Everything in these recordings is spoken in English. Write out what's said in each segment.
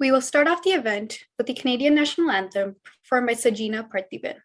We will start off the event with the Canadian National Anthem performed by Sajina Parthiban.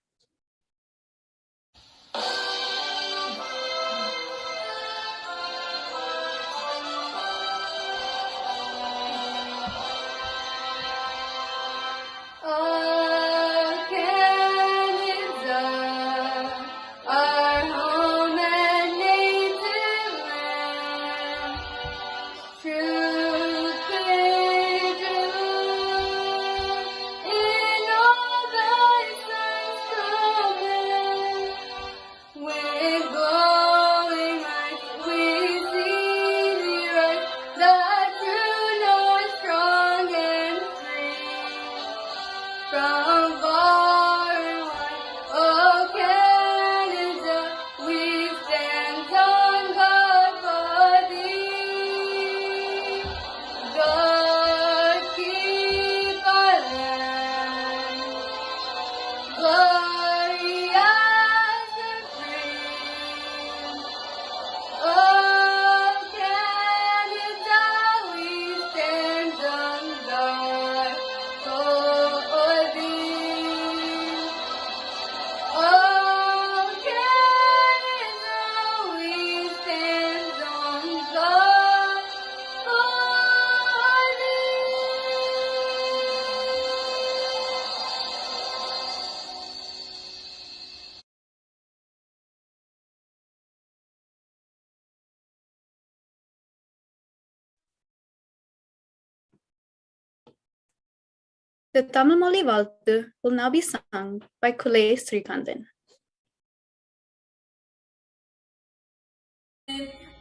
The Tamil Moli Valtu will now be sung by Kulay Srikandan.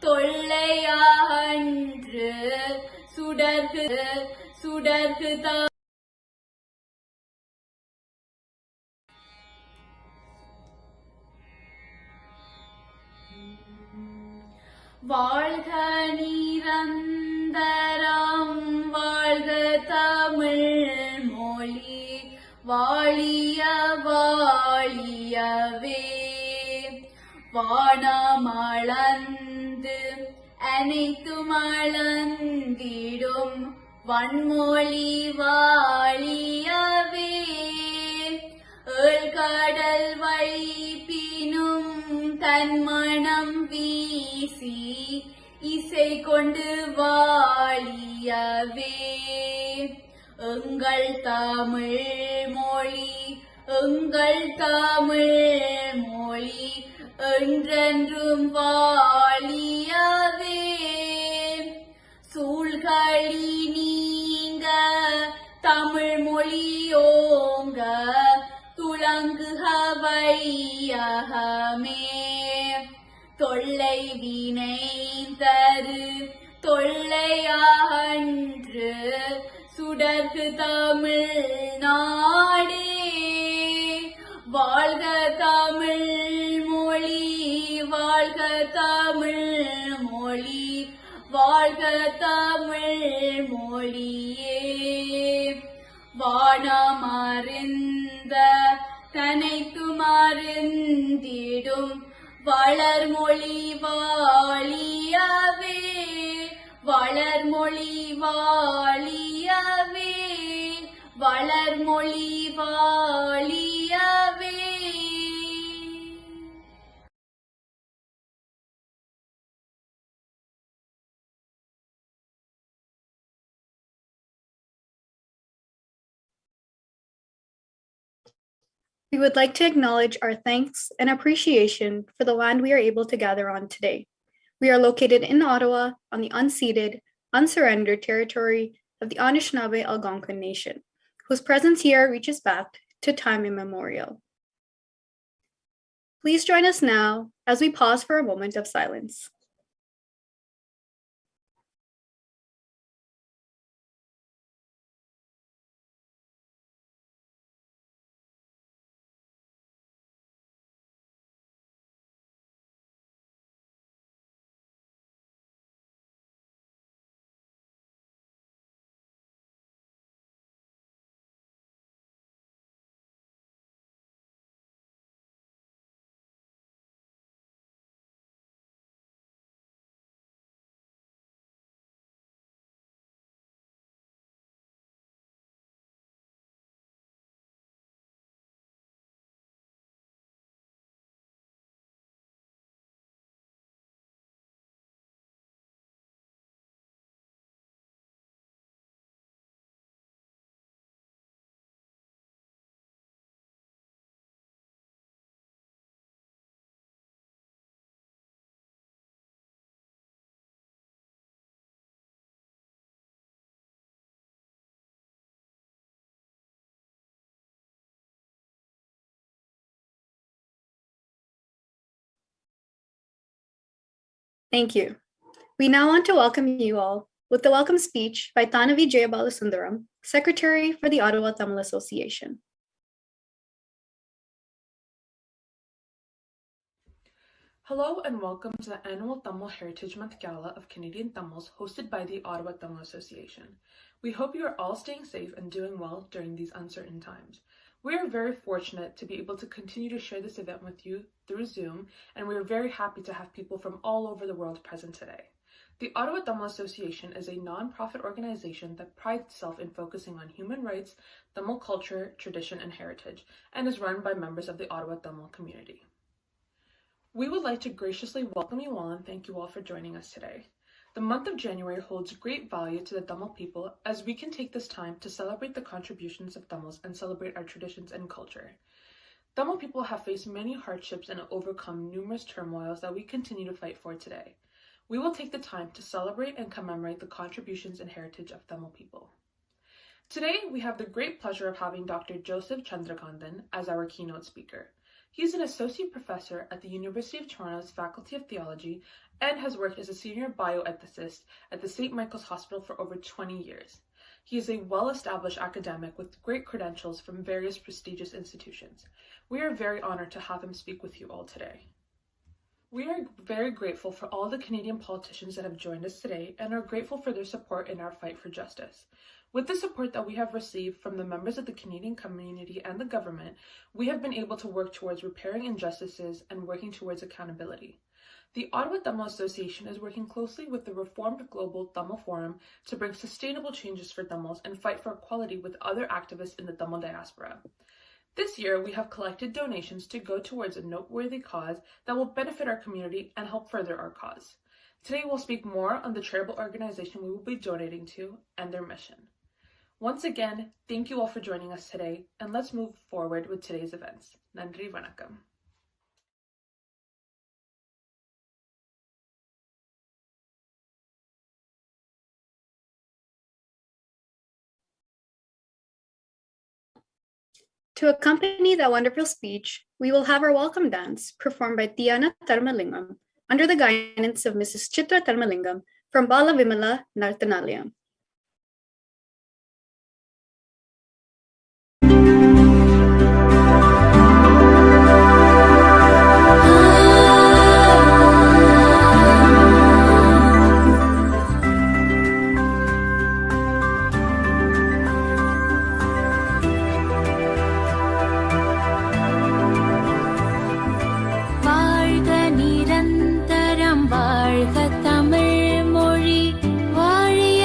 தொல்லையான்று சுடர்கு வாழ்க நிரந்தரம் வாழ்க தமிழ் மொழி வாழிய வாழியவே வானமளந்து அனைத்தும் அளந்திடும் வன்மொழி வாழியவே ஏழ்கடல் வைப்பினும் தன்மணம் வீசி இசை கொண்டு வாழியவே எங்கள் தமிழ் மொழி என்றென்றும் வாழியவே சூழ்களி நீங்க தமிழ் மொழியோங்க துளங்குக வையகமே தொல்லை வினை தரு தொல்லையான்று சுடர்கு தமிழ் நாடே வாழ்க தமிழ் மொழி வாழ்க தமிழ் மொழி வாழ்க தமிழ் மொழியே வானமறிந்த தனைத்தும் அறிந்திடும் வளர்மொழி வாழியவே வளர்மொழி வாழியவே வளர்மொழி வாழியவே. We would like to acknowledge our thanks and appreciation for the land we are able to gather on today. We are located in Ottawa on the unceded, unsurrendered territory of the Anishinaabe Algonquin Nation, whose presence here reaches back to time immemorial. Please join us now as we pause for a moment of silence. Thank you. We now want to welcome you all with the welcome speech by Tanavi Jayabalasundaram, Secretary for the Ottawa Tamil Association. Hello and welcome to the annual Tamil Heritage Month Gala of Canadian Tamils hosted by the Ottawa Tamil Association. We hope you are all staying safe and doing well during these uncertain times. We are very fortunate to be able to continue to share this event with you through Zoom, and we are very happy to have people from all over the world present today. The Ottawa Tamil Association is a non-profit organization that prides itself in focusing on human rights, Tamil culture, tradition, and heritage, and is run by members of the Ottawa Tamil community. We would like to graciously welcome you all and thank you all for joining us today. The month of January holds great value to the Tamil people as we can take this time to celebrate the contributions of Tamils and celebrate our traditions and culture. Tamil people have faced many hardships and overcome numerous turmoils that we continue to fight for today. We will take the time to celebrate and commemorate the contributions and heritage of Tamil people. Today, we have the great pleasure of having Dr. Joseph Chandrakandan as our keynote speaker. He is an associate professor at the University of Toronto's Faculty of Theology and has worked as a senior bioethicist at the St. Michael's Hospital for over 20 years. He is a well-established academic with great credentials from various prestigious institutions. We are very honored to have him speak with you all today. We are very grateful for all the Canadian politicians that have joined us today and are grateful for their support in our fight for justice. With the support that we have received from the members of the Canadian community and the government, we have been able to work towards repairing injustices and working towards accountability. The Ottawa Tamil Association is working closely with the Reformed Global Tamil Forum to bring sustainable changes for Tamils and fight for equality with other activists in the Tamil diaspora. This year, we have collected donations to go towards a noteworthy cause that will benefit our community and help further our cause. Today, we'll speak more on the charitable organization we will be donating to and their mission. Once again, thank you all for joining us today, and let's move forward with today's events. Nandri Vanakkam. To accompany that wonderful speech, we will have our welcome dance performed by Tiana Tharmalingam under the guidance of Mrs. Chitra Tharmalingam from Bala Vimala Nartanalayam. வாழ்க தமிழ் மொழி வாழிய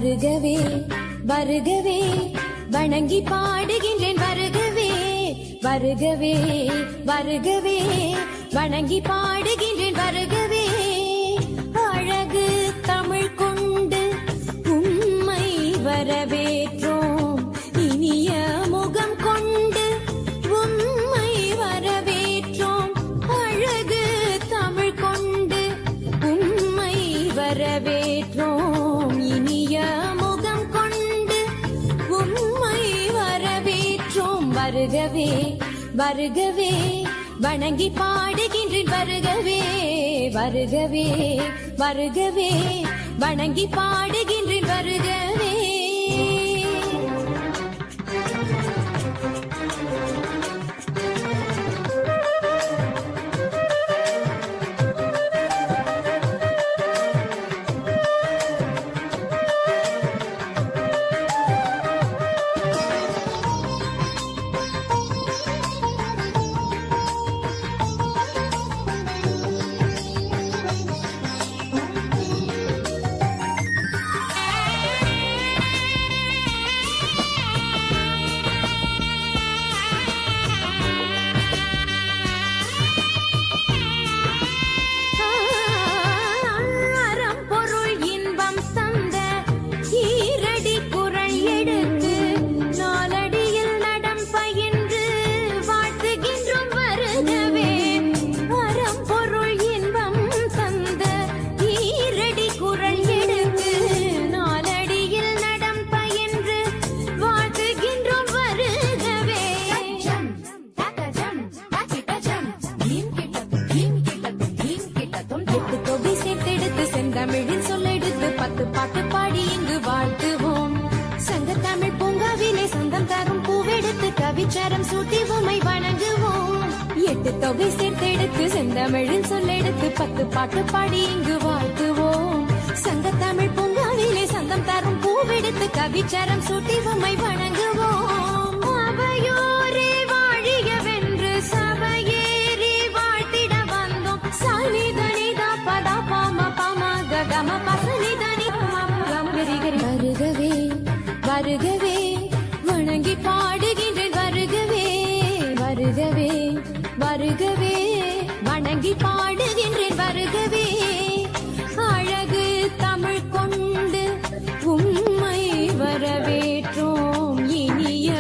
வருகவே வருகவே வணங்கி பாடுகின்றேன் வருகவே வருகவே வருகவே வணங்கி பாடுகின்றேன் வருகவே அழகு தமிழ் கொண்டு உம்மை வரவேற்றோம் இனிய முகம் கொண்டு உம்மை வரவேற்றோம் அழகு தமிழ் கொண்டு உம்மை வரவேற்றோம் இனிய முகம் கொண்டு உம்மை வரவேற்றோம் வருகவே வருகவே வணங்கி பாடுகின்றேன் வருகவே வருகவே வருகவே வணங்கி பாடுகின்றேன் வருகவே தமிழின் சொல்லெடுத்து 10 பாட்டு பாடி இங்கு வாழ்த்துவோம் சங்க தமிழ் பூங்காவிலே சொந்தம் தரும் பூவெடுத்து கவிச்சாரம் சூட்டி உமை வணங்குவோம் 8 தொகை சேர்த்தெடுத்து செந்தமிழின் சொல்லெடுத்து 10 பாட்டு பாடி இங்கு வாழ்த்துவோம் சங்க தமிழ் பூங்காவிலே சொந்தம் தரும் பூவெடுத்து கவிச்சாரம் சூட்டி உமை வணங்குவோம் அவையோரே வாழியவென்று சபையேறி வாழ்த்திட வந்தோம் சாலிதனிதா பதா பாம பாம கம பசனிதனி வருகவே வருகவே வணங்கி பாடுகின்றேன் வருகவே வருகவே வருகவே வணங்கி பாடுகின்றேன் வருகவே அழகு தமிழ் கொண்டு உம்மை வரவேற்றோம் இனிய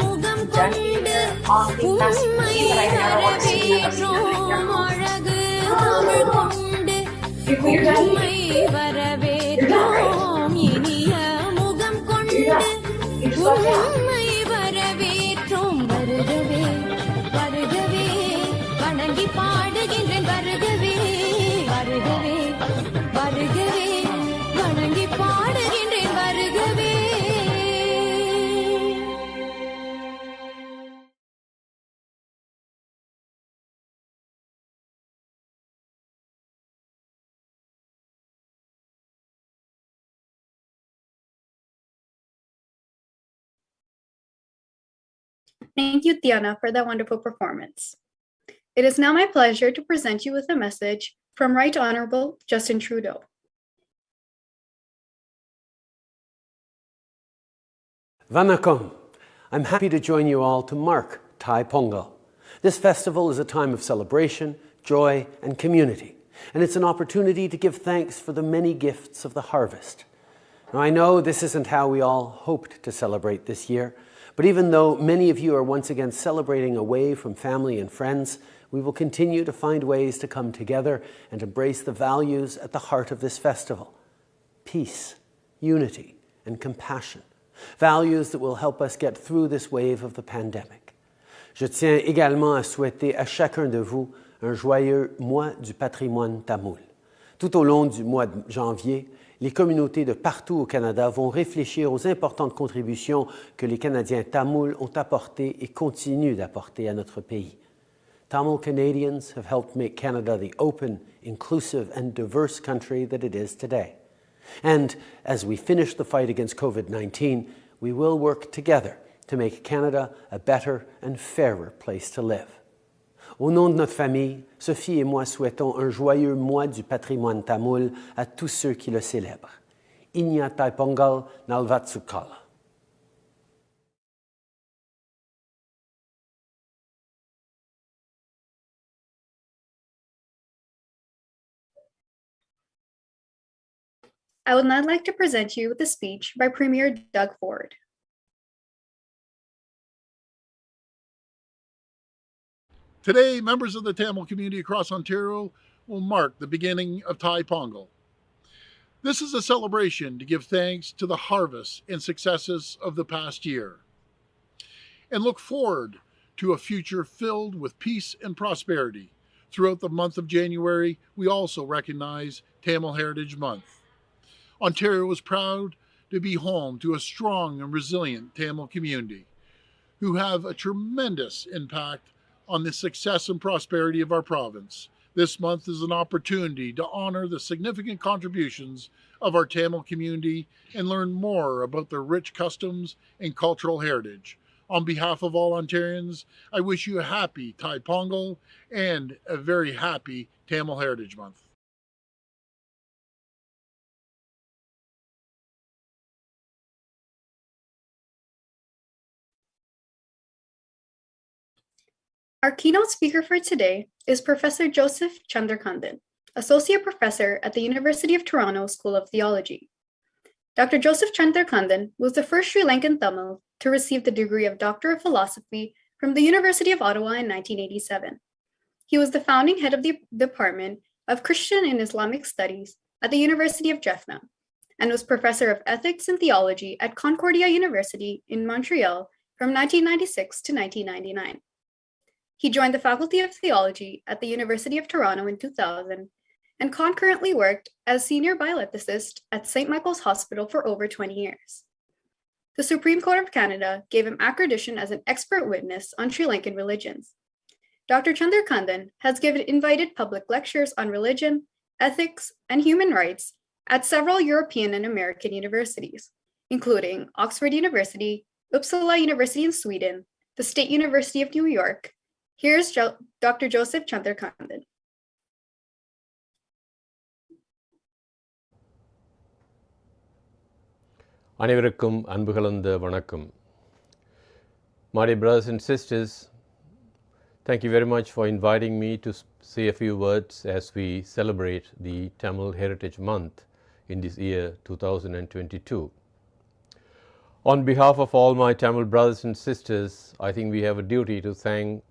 முகம் கொண்டு உம்மை வரவேற்றோம் அழகு தமிழ் கொண்டு உம்மை வரவேற்றோம் இனிய முகம் கொண்டு உம்மை வரவேற்றோம் வருகவே வருகவே வணங்கி பாடுகின்றேன் வருகவே வருகவே வருகவே வணங்கி பாடுகின்றேன் வருகவே Thank you, Tiana, for that wonderful performance. It is now my pleasure to present you with a message from Right Honorable Justin Trudeau. Vanakkam. I'm happy to join you all to mark Thai Pongal. This festival is a time of celebration, joy, and community, and it's an opportunity to give thanks for the many gifts of the harvest. Now, I know this isn't how we all hoped to celebrate this year, but even though many of you are once again celebrating away from family and friends, we will continue to find ways to come together and embrace the values at the heart of this festival: peace, unity, and compassion. Values that will help us get through this wave of the pandemic. Je tiens également à souhaiter à chacun de vous un joyeux mois du patrimoine tamoul. Tout au long du mois de janvier, les communautés de partout au Canada vont réfléchir aux importantes contributions que les Canadiens tamouls ont apportées et continuent d'apporter à notre pays. Tamil Canadians have helped make Canada the open, inclusive, and diverse country that it is today. And as we finish the fight against COVID-19, we will work together to make Canada a better and fairer place to live. Au nom de notre famille, Sophie et moi souhaitons un joyeux mois du patrimoine tamoul à tous ceux qui le célèbrent. Inya Taipongal Nalvatsukala. I would now like to present you with a speech by Premier Doug Ford. Today, members of the Tamil community across Ontario will mark the beginning of Thai Pongal. This is a celebration to give thanks to the harvests and successes of the past year and look forward to a future filled with peace and prosperity. Throughout the month of January, we also recognize Tamil Heritage Month. Ontario is proud to be home to a strong and resilient Tamil community who have a tremendous impact on the success and prosperity of our province. This month is an opportunity to honor the significant contributions of our Tamil community and learn more about their rich customs and cultural heritage. On behalf of all Ontarians, I wish you a happy Thai Pongal and a very happy Tamil Heritage Month. Our keynote speaker for today is Professor Joseph Chandrakandan, Associate Professor at the University of Toronto School of Theology. Dr. Joseph Chandrakandan was the first Sri Lankan Tamil to receive the degree of Doctor of Philosophy from the University of Ottawa in 1987. He was the founding head of the Department of Christian and Islamic Studies at the University of Jaffna and was Professor of Ethics and Theology at Concordia University in Montreal from 1996 to 1999. He joined the Faculty of Theology at the University of Toronto in 2000 and concurrently worked as senior bioethicist at St. Michael's Hospital for over 20 years. The Supreme Court of Canada gave him accreditation as an expert witness on Sri Lankan religions. Dr. Chandrakandan has given invited public lectures on religion, ethics, and human rights at several European and American universities, including Oxford University, Uppsala University in Sweden, the State University of New York. Here's Dr. Joseph Chandrakandan. அனைவருக்கும் அன்பு கலந்த வணக்கம். My dear brothers and sisters, thank you very much for inviting me to say a few words as we celebrate the Tamil Heritage Month in this year 2022. On behalf of all my Tamil brothers and sisters, I think we have a duty to thank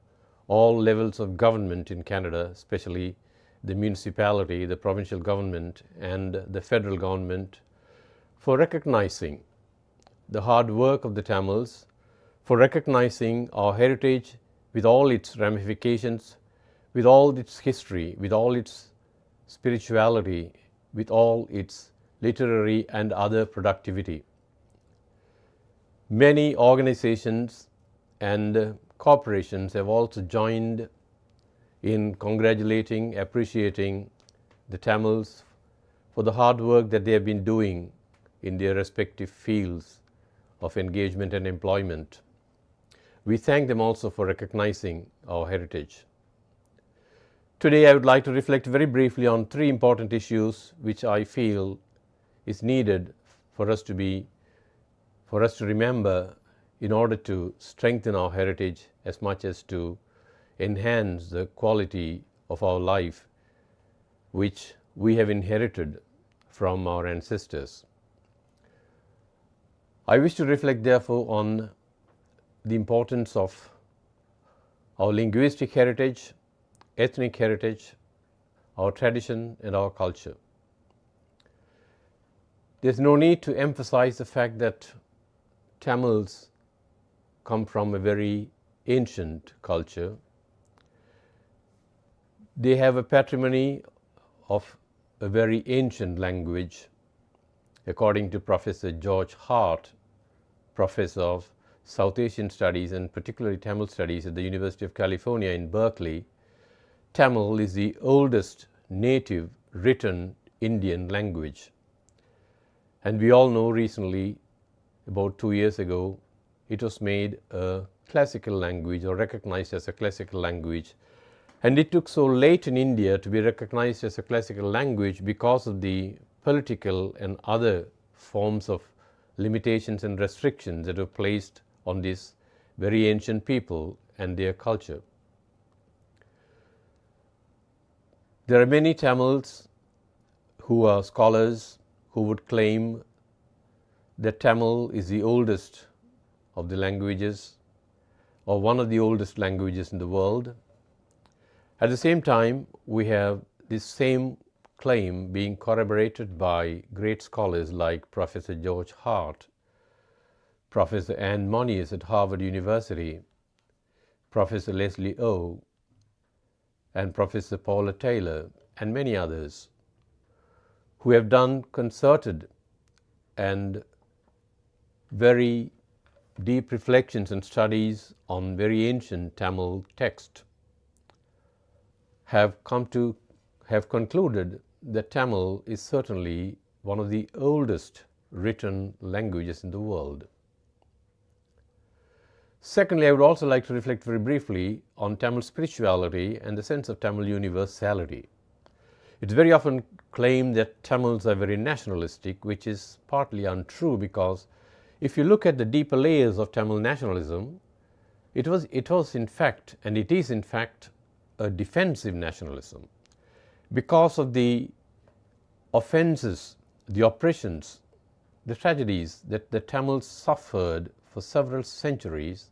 all levels of government in Canada, especially the municipality, the provincial government, and the federal government, for recognizing the hard work of the Tamils, for recognizing our heritage with all its ramifications, with all its history, with all its spirituality, with all its literary and other productivity. Many organizations and corporations have also joined in congratulating, appreciating the Tamils for the hard work that they have been doing in their respective fields of engagement and employment. We thank them also for recognizing our heritage. Today I would like to reflect very briefly on three important issues which I feel is needed for us to remember in order to strengthen our heritage as much as to enhance the quality of our life which we have inherited from our ancestors. I wish to reflect therefore on the importance of our linguistic heritage, ethnic heritage, our tradition and our culture. There's no need to emphasize the fact that Tamils come from a very ancient culture. They have a patrimony of a very ancient language. According to Professor George Hart, Professor of South Asian Studies and particularly Tamil Studies at the University of California in Berkeley, Tamil is the oldest native written Indian language. And we all know recently, about 2 years ago, it was made a classical language or recognized as a classical language. And it took so late in India to be recognized as a classical language because of the political and other forms of limitations and restrictions that were placed on these very ancient people and their culture. There are many Tamils who are scholars who would claim that Tamil is the oldest of the languages or one of the oldest languages in the world. At the same time, we have this same claim being corroborated by great scholars like Professor George Hart, Professor Anne Monius at Harvard University, Professor Leslie O, and Professor Paula Taylor, and many others, who have done concerted and very deep reflections and studies on very ancient Tamil text, have concluded that Tamil is certainly one of the oldest written languages in the world. Secondly, I would also like to reflect very briefly on Tamil spirituality and the sense of Tamil universality. It's very often claimed that Tamils are very nationalistic, which is partly untrue, because if you look at the deeper layers of Tamil nationalism, it was in fact, and it is in fact, a defensive nationalism. Because of the offenses, the oppressions, the tragedies that the Tamils suffered for several centuries,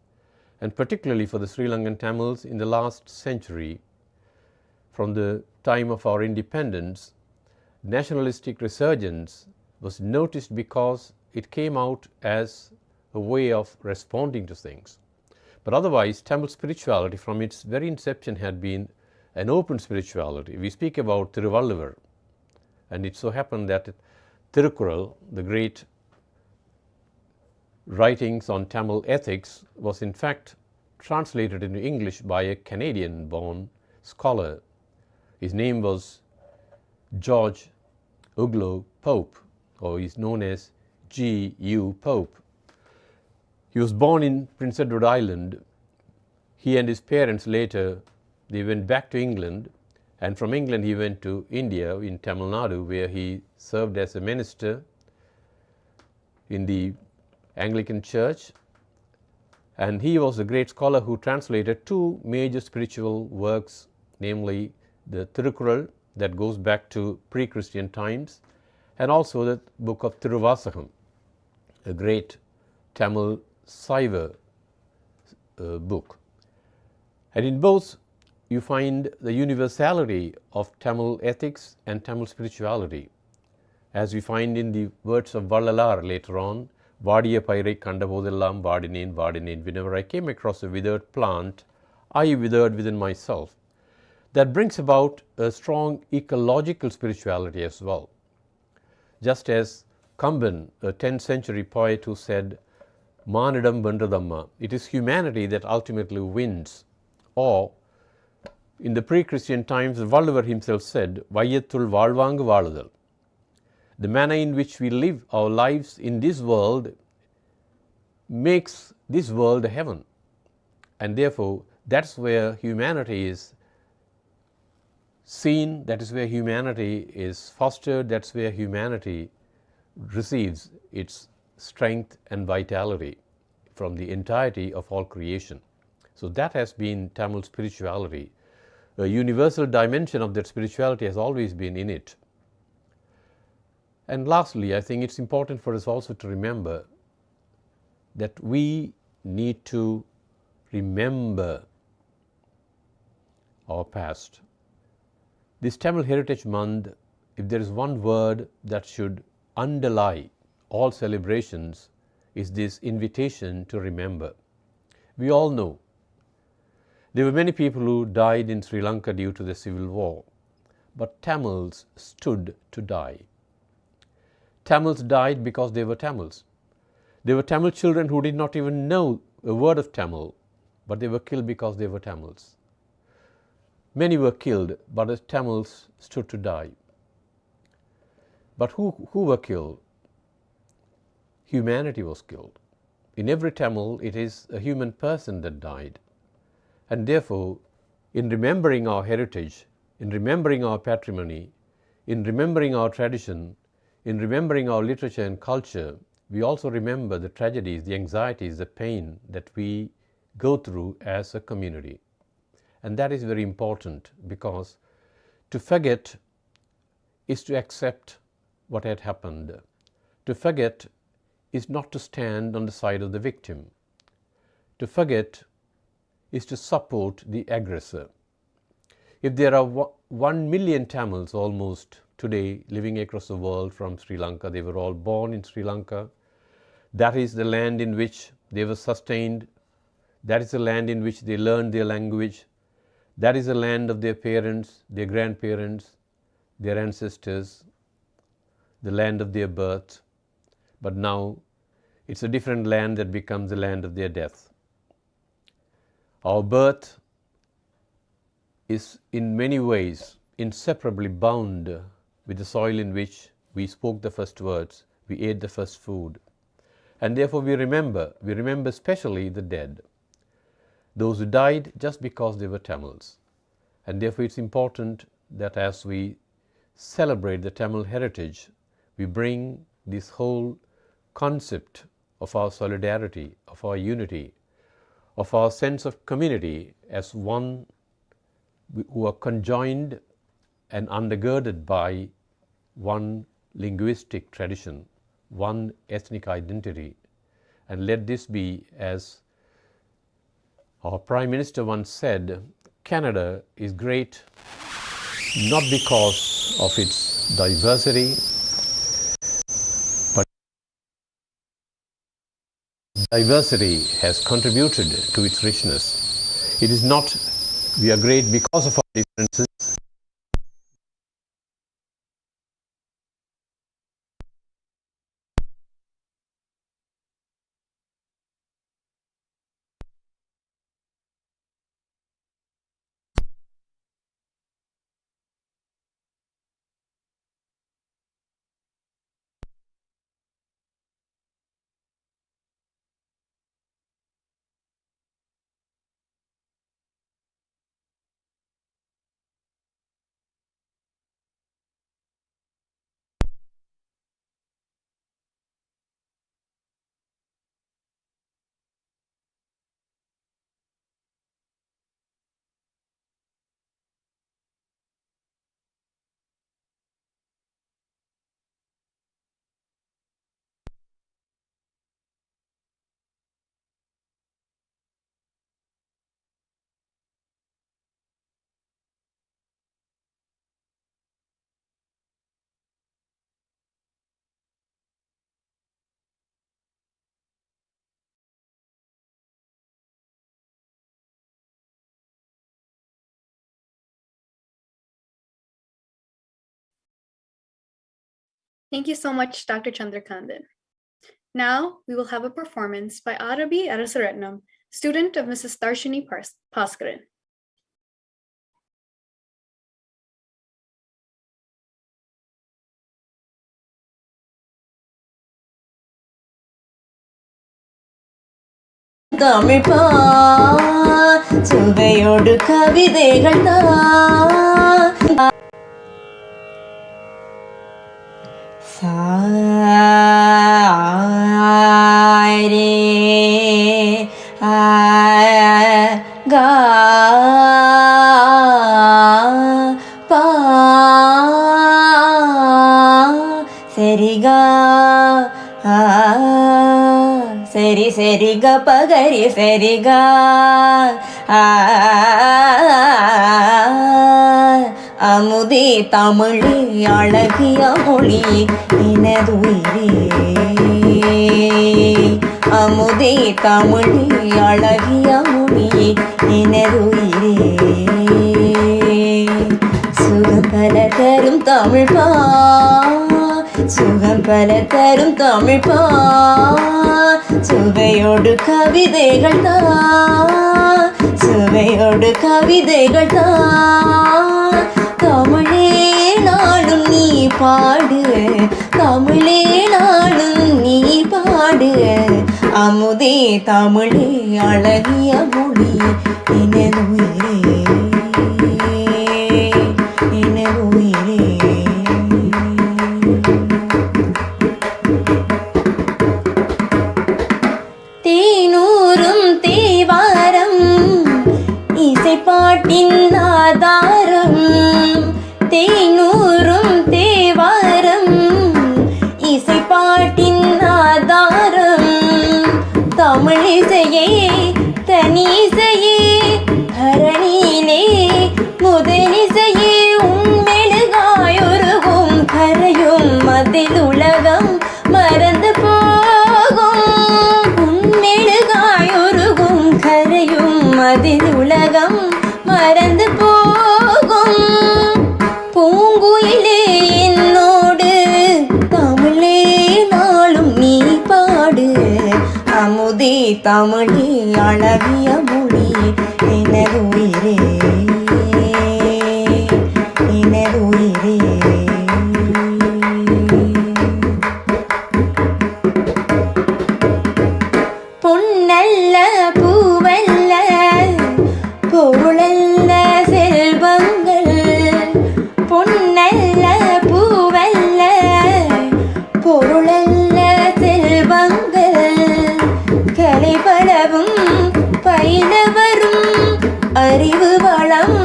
and particularly for the Sri Lankan Tamils in the last century, from the time of our independence, nationalistic resurgence was noticed because it came out as a way of responding to things. But otherwise, Tamil spirituality from its very inception had been an open spirituality. We speak about Thiruvalluvar, and it so happened that Tirukkural, the great writings on Tamil ethics, was in fact translated into English by a Canadian-born scholar. His name was George Uglow Pope, or is known as G.U. Pope. He was born in Prince Edward Island. He and his parents later, they went back to England, and from England he went to India in Tamil Nadu, where he served as a minister in the Anglican Church. And he was a great scholar who translated two major spiritual works, namely the Tirukkural, that goes back to pre-Christian times, and also the book of Tiruvasagam, a great Tamil Saiva book. And in both you find the universality of Tamil ethics and Tamil spirituality, as we find in the words of Vallalar later on, Vadiya Pairai Kandabodellam Vadineen Vadineen. Whenever I came across a withered plant, I withered within myself. That brings about a strong ecological spirituality as well. Just as Kamban, a 10th century poet who said, Manidam Vendradamma, it is humanity that ultimately wins. Or, in the pre-Christian times, Valluvar himself said, Vayathul Valvangu Valudal. The manner in which we live our lives in this world makes this world a heaven. And therefore, that's where humanity is seen, that is where humanity is fostered, that's where humanity receives its strength and vitality from the entirety of all creation. So that has been Tamil spirituality. A universal dimension of that spirituality has always been in it. And lastly, I think it's important for us also to remember that we need to remember our past. This Tamil Heritage Month, if there is one word that should underlie all celebrations, is this invitation to remember. We all know there were many people who died in Sri Lanka due to the civil war, but Tamils stood to die. Tamils died because they were Tamils. There were Tamil children who did not even know a word of Tamil, but they were killed because they were Tamils. Many were killed, but the Tamils stood to die. But who were killed? Humanity was killed. In every Tamil, it is a human person that died. And therefore, in remembering our heritage, in remembering our patrimony, in remembering our tradition, in remembering our literature and culture, we also remember the tragedies, the anxieties, the pain that we go through as a community. And that is very important, because to forget is to accept what had happened. To forget is not to stand on the side of the victim. To forget is to support the aggressor. If there are 1 million Tamils almost today living across the world from Sri Lanka, they were all born in Sri Lanka. That is the land in which they were sustained. That is the land in which they learned their language. That is the land of their parents, their grandparents, their ancestors, the land of their birth. But now it's a different land that becomes the land of their death. Our birth is in many ways inseparably bound with the soil in which we spoke the first words, we ate the first food. And therefore we remember especially the dead, those who died just because they were Tamils. And therefore it's important that as we celebrate the Tamil heritage, we bring this whole concept of our solidarity, of our unity, of our sense of community as one who are conjoined and undergirded by one linguistic tradition, one ethnic identity. And let this be, as our Prime Minister once said, Canada is great not because of its diversity, but diversity has contributed to its richness. It is not we are great because of our differences. Thank you so much, Dr. Chandrakandan. Now we will have a performance by Arabi Arasaratnam, student of Mrs. Darshini Paskaran. தமிழ்பா சுவையோடு கவிதைகள் தான் சாரே கா பா சரிகா சரி சரி க பகரி சரி கா அமுதே தமிழே அழகிய மொழி எனதுயிரே அமுதே தமிழே அழகிய மொழி எனதுயிரே சுகம் பல தரும் தமிழ் பா சுகம் பல தரும் தமிழ் பா சுவையோடு கவிதைகள் தான் சுவையோடு கவிதைகள் தான் தமிழே நாளும் நீ பாடு தமிழே நாளும் நீ பாடு அமுதே தமிழே அழகிய மொழி எனதுயிரே எனதுயிரே இசையே தனிசையே ஹரணியிலே முதலிசையே உம்மெழுகாயொருகும் கரையும் அதில் உலகம் மறந்து போகும் உம்மெழுகாயொருகும் கரையும் அதில் உலகம் மறந்து போகும் பூங்குயிலே என்னோடு தமிழே நாளும் நீ பாடு அமுதே தமிழே அழகிய மொழி எனது உயிரே எனது உயிரே பொன்னல்ல பூவல்ல பொருளல்ல செல்வங்கள் பொன்னல்ல பூவல்ல பொருளல்ல செல்வங்கள் கலைபலவும் பயிலவரும் அறிவு வளம்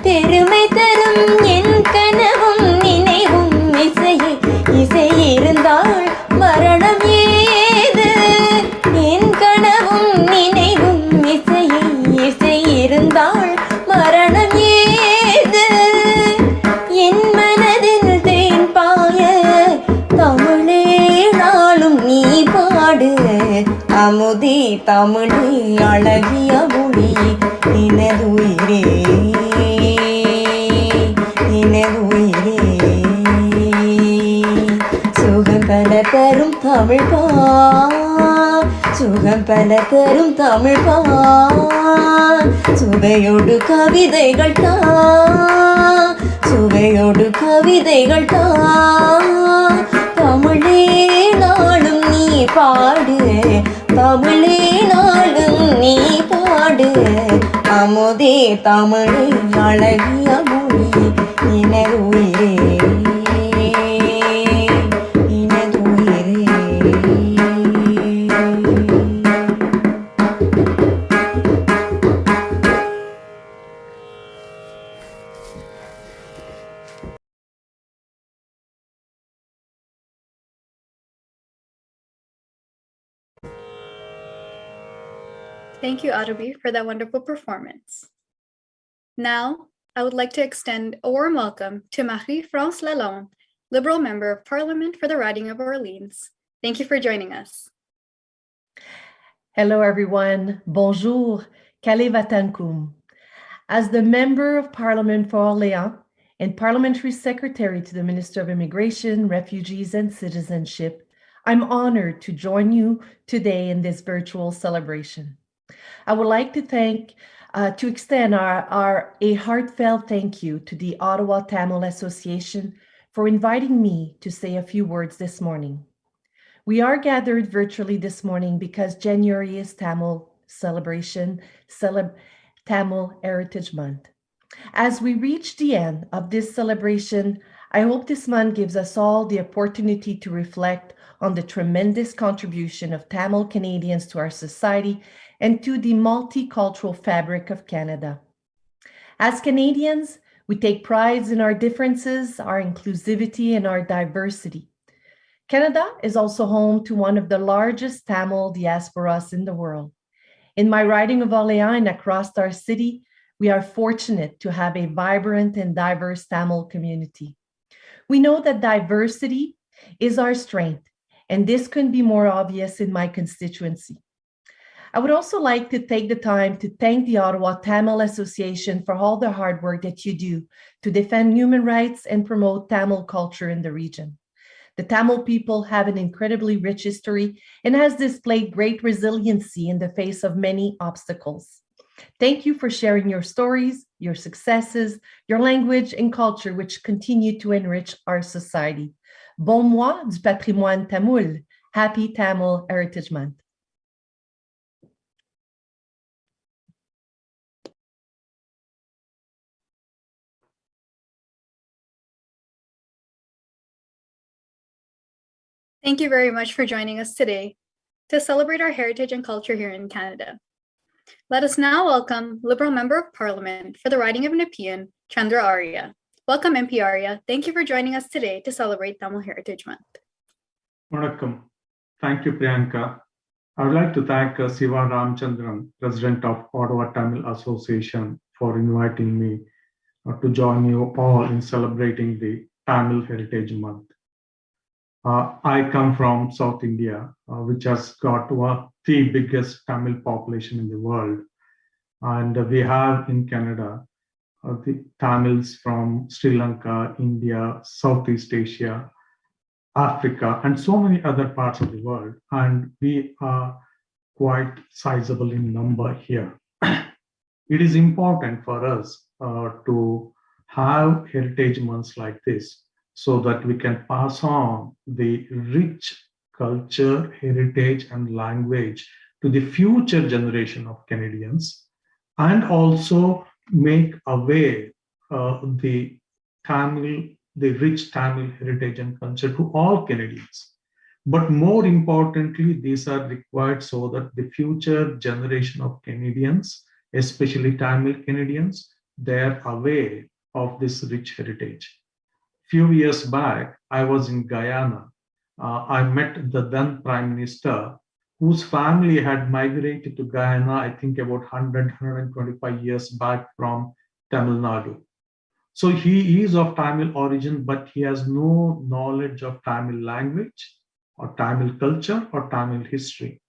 பெருமை தரும் என் கனவும் நினைவும் இசையே இசை இருந்தால் மரணம் ஏது என் கனவும் நினைவும் இசையே இசை இருந்தால் மரணம் ஏது என் மனதில் தேன் பாய தமிழே நாளும் நீ பாடு அமுதே தமிழே அழகிய மொழி எனது உயிரே எனது உயிரே சுகம் பல தரும் தமிழ் பா சுகம் பல தரும் தமிழ் பா சுவையோடு கவிதைகள் தா சுவையோடு கவிதைகள் தா தமிழே நாளும் நீ பாடு தமிழே நாளும் நீ பாடு அமுதே தமிழே அழகிய மொழி எனது உயிரே எனது உயிரே Thank you, Arabi, for that wonderful performance. Now, I would like to extend a warm welcome to Marie-France Lalonde, Liberal Member of Parliament for the riding of Orleans. Thank you for joining us. Hello, everyone. Bonjour. Kalevatankum. As the Member of Parliament for Orléans and Parliamentary Secretary to the Minister of Immigration, Refugees and Citizenship, I'm honored to join you today in this virtual celebration. I would like to extend a heartfelt thank you to the Ottawa Tamil Association for inviting me to say a few words this morning. We are gathered virtually this morning because January is Tamil celebration, Tamil Heritage Month. As we reach the end of this celebration, I hope this month gives us all the opportunity to reflect on the tremendous contribution of Tamil Canadians to our society and to the multicultural fabric of Canada. As Canadians, we take pride in our differences, our inclusivity, and our diversity. Canada is also home to one of the largest Tamil diasporas in the world. In my riding of Orléans and across our city, we are fortunate to have a vibrant and diverse Tamil community. We know that diversity is our strength, and this couldn't be more obvious in my constituency. I would also like to take the time to thank the Ottawa Tamil Association for all the hard work that you do to defend human rights and promote Tamil culture in the region. The Tamil people have an incredibly rich history and has displayed great resiliency in the face of many obstacles. Thank you for sharing your stories, your successes, your language and culture, which continue to enrich our society. Bon mois du patrimoine Tamil. Happy Tamil Heritage Month. Thank you very much for joining us today to celebrate our heritage and culture here in Canada. Let us now welcome Liberal Member of Parliament for the riding of Nepean, Chandra Arya. Welcome, MP Arya. Thank you for joining us today to celebrate Tamil Heritage Month. Vanakkam. Thank you, Priyanka. I would like to thank Siva Ramchandran, President of Ottawa Tamil Association, for inviting me to join you all in celebrating the Tamil Heritage Month. I come from South India, which has got one of the biggest Tamil population in the world. And we have in Canada the Tamils from Sri Lanka, India, Southeast Asia, Africa, and so many other parts of the world. And we are quite sizable in number here. It is important for us to have heritage months like this so that we can pass on the rich culture, heritage, and language to the future generation of Canadians, and also make aware the rich Tamil heritage and culture to all Canadians. But more importantly, these are required so that the future generation of Canadians, especially Tamil Canadians, they're aware of this rich heritage. Few years back, I was in Guyana. I met the then Prime Minister, whose family had migrated to Guyana, I think about 125 years back from Tamil Nadu. So he is of Tamil origin, but he has no knowledge of Tamil language or Tamil culture or Tamil history.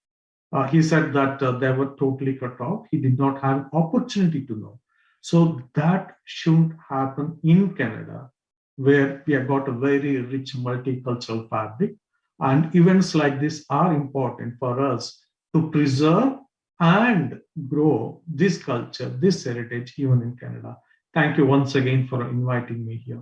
He said that they were totally cut off. He did not have opportunity to know. So that shouldn't happen in Canada, where we have got a very rich multicultural fabric. And events like this are important for us to preserve and grow this culture, this heritage, even in Canada. Thank you once again for inviting me here.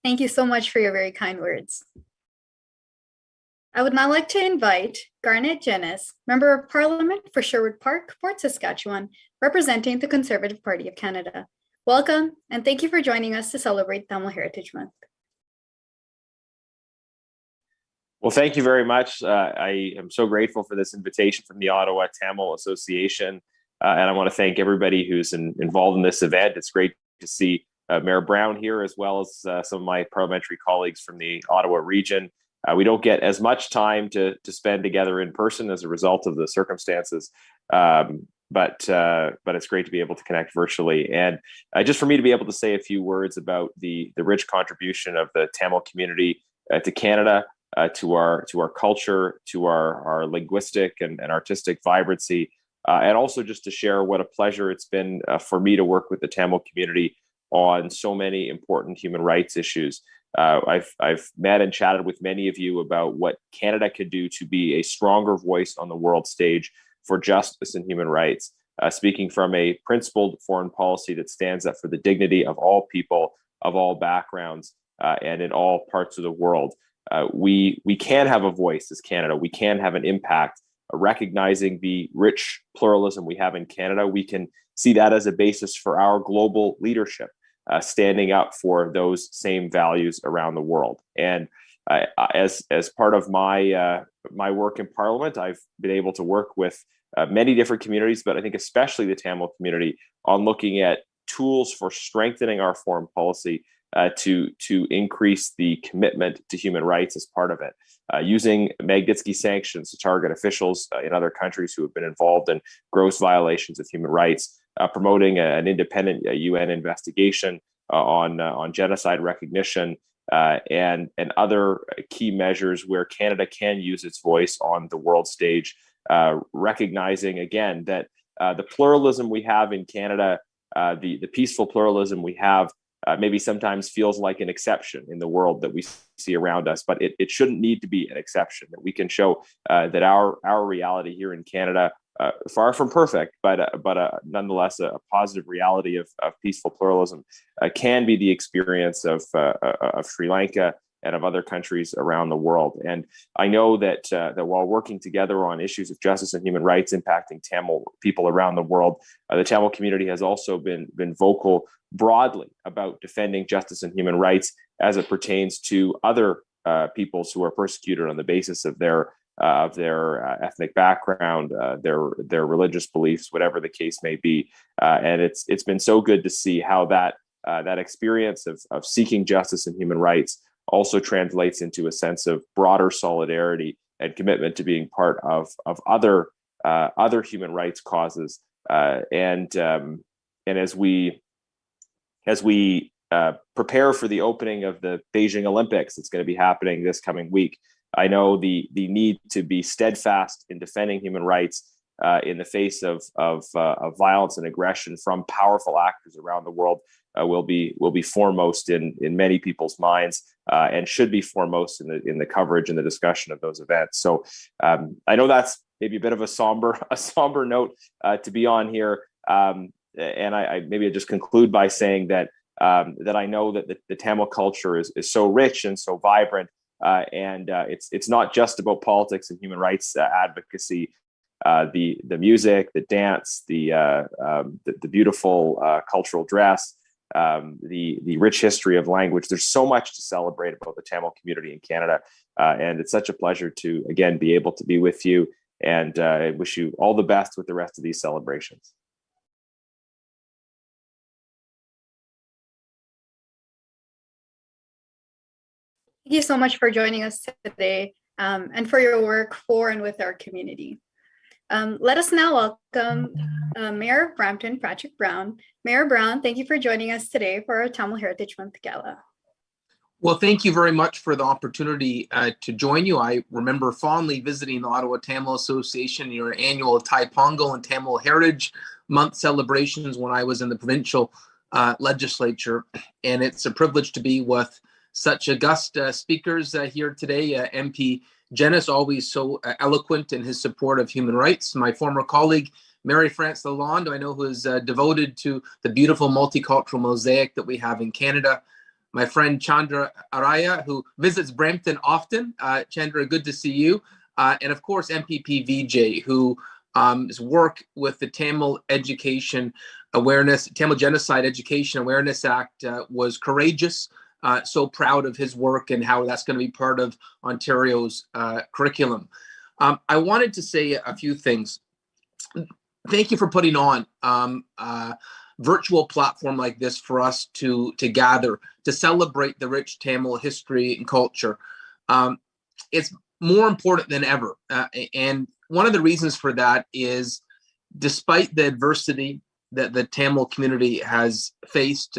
Thank you so much for your very kind words. I would now like to invite Garnet Jennis, Member of Parliament for Sherwood Park, Port Saskatchewan, representing the Conservative Party of Canada. Welcome, and thank you for joining us to celebrate Tamil Heritage Month. Well, thank you very much. I am so grateful for this invitation from the Ottawa Tamil Association, and I want to thank everybody who's involved in this event. It's great to see Mayor Brown here, as well as some of my parliamentary colleagues from the Ottawa region. We don't get as much time to spend together in person as a result of the circumstances, but it's great to be able to connect virtually. And just for me to be able to say a few words about the rich contribution of the Tamil community to Canada, to our culture, to our linguistic and artistic vibrancy, and also just to share what a pleasure it's been for me to work with the Tamil community on so many important human rights issues. I've met and chatted with many of you about what Canada could do to be a stronger voice on the world stage for justice and human rights, speaking from a principled foreign policy that stands up for the dignity of all people, of all backgrounds, and in all parts of the world. We can have a voice as Canada. We can have an impact, recognizing the rich pluralism we have in Canada. We can see that as a basis for our global leadership, standing up for those same values around the world. And as part of my work in Parliament, I've been able to work with many different communities, but I think especially the Tamil community, on looking at tools for strengthening our foreign policy to increase the commitment to human rights as part of it, using Magnitsky sanctions to target officials in other countries who have been involved in gross violations of human rights, promoting an independent UN investigation on genocide recognition, and other key measures where Canada can use its voice on the world stage, recognizing again that the pluralism we have in Canada, the peaceful pluralism we have, maybe sometimes feels like an exception in the world that we see around us, but it shouldn't need to be an exception. That we can show that our reality here in Canada, far from perfect, but nonetheless a positive reality of peaceful pluralism, can be the experience of Sri Lanka and of other countries around the world. And I know that while working together on issues of justice and human rights impacting Tamil people around the world, the Tamil community has also been vocal broadly about defending justice and human rights as it pertains to other peoples who are persecuted on the basis of their of their ethnic background, their religious beliefs, whatever the case may be. And it's been so good to see how that experience of seeking justice and human rights also translates into a sense of broader solidarity and commitment to being part of other human rights causes. And as we prepare for the opening of the Beijing Olympics, it's going to be happening this coming week. I know the need to be steadfast in defending human rights in the face of violence and aggression from powerful actors around the world will be foremost in many people's minds, and should be foremost in the coverage and the discussion of those events. So I know that's maybe a bit of a somber note to be on here, and I maybe just conclude by saying that I know that the Tamil culture is so rich and so vibrant, and it's not just about politics and human rights advocacy. The music, the dance, the beautiful cultural dress, the rich history of language. There's so much to celebrate about the Tamil community in Canada, and it's such a pleasure to again be able to be with you. And I wish you all the best with the rest of these celebrations. Thank you so much for joining us today, and for your work for and with our community. Let us now welcome Mayor of Brampton, Patrick Brown. Mayor Brown, thank you for joining us today for our Tamil Heritage Month Gala. Well, thank you very much for the opportunity to join you. I remember fondly visiting the Ottawa Tamil Association, your annual Thai Pongal and Tamil Heritage Month celebrations when I was in the provincial legislature. And it's a privilege to be with such august speakers here today. MP Jennis, always so eloquent in his support of human rights. My former colleague, Mary France Lalonde, I know, who is devoted to the beautiful multicultural mosaic that we have in Canada. My friend Chandra Araya, who visits Brampton often. Chandra, good to see you. And of course, MPP Vijay, who his work with the Tamil Education Awareness, Tamil Genocide Education Awareness Act was courageous. So proud of his work and how that's going to be part of Ontario's curriculum. I wanted to say a few things. Thank you for putting on a virtual platform like this for us to gather, to celebrate the rich Tamil history and culture. It's more important than ever. And one of the reasons for that is, despite the adversity that the Tamil community has faced,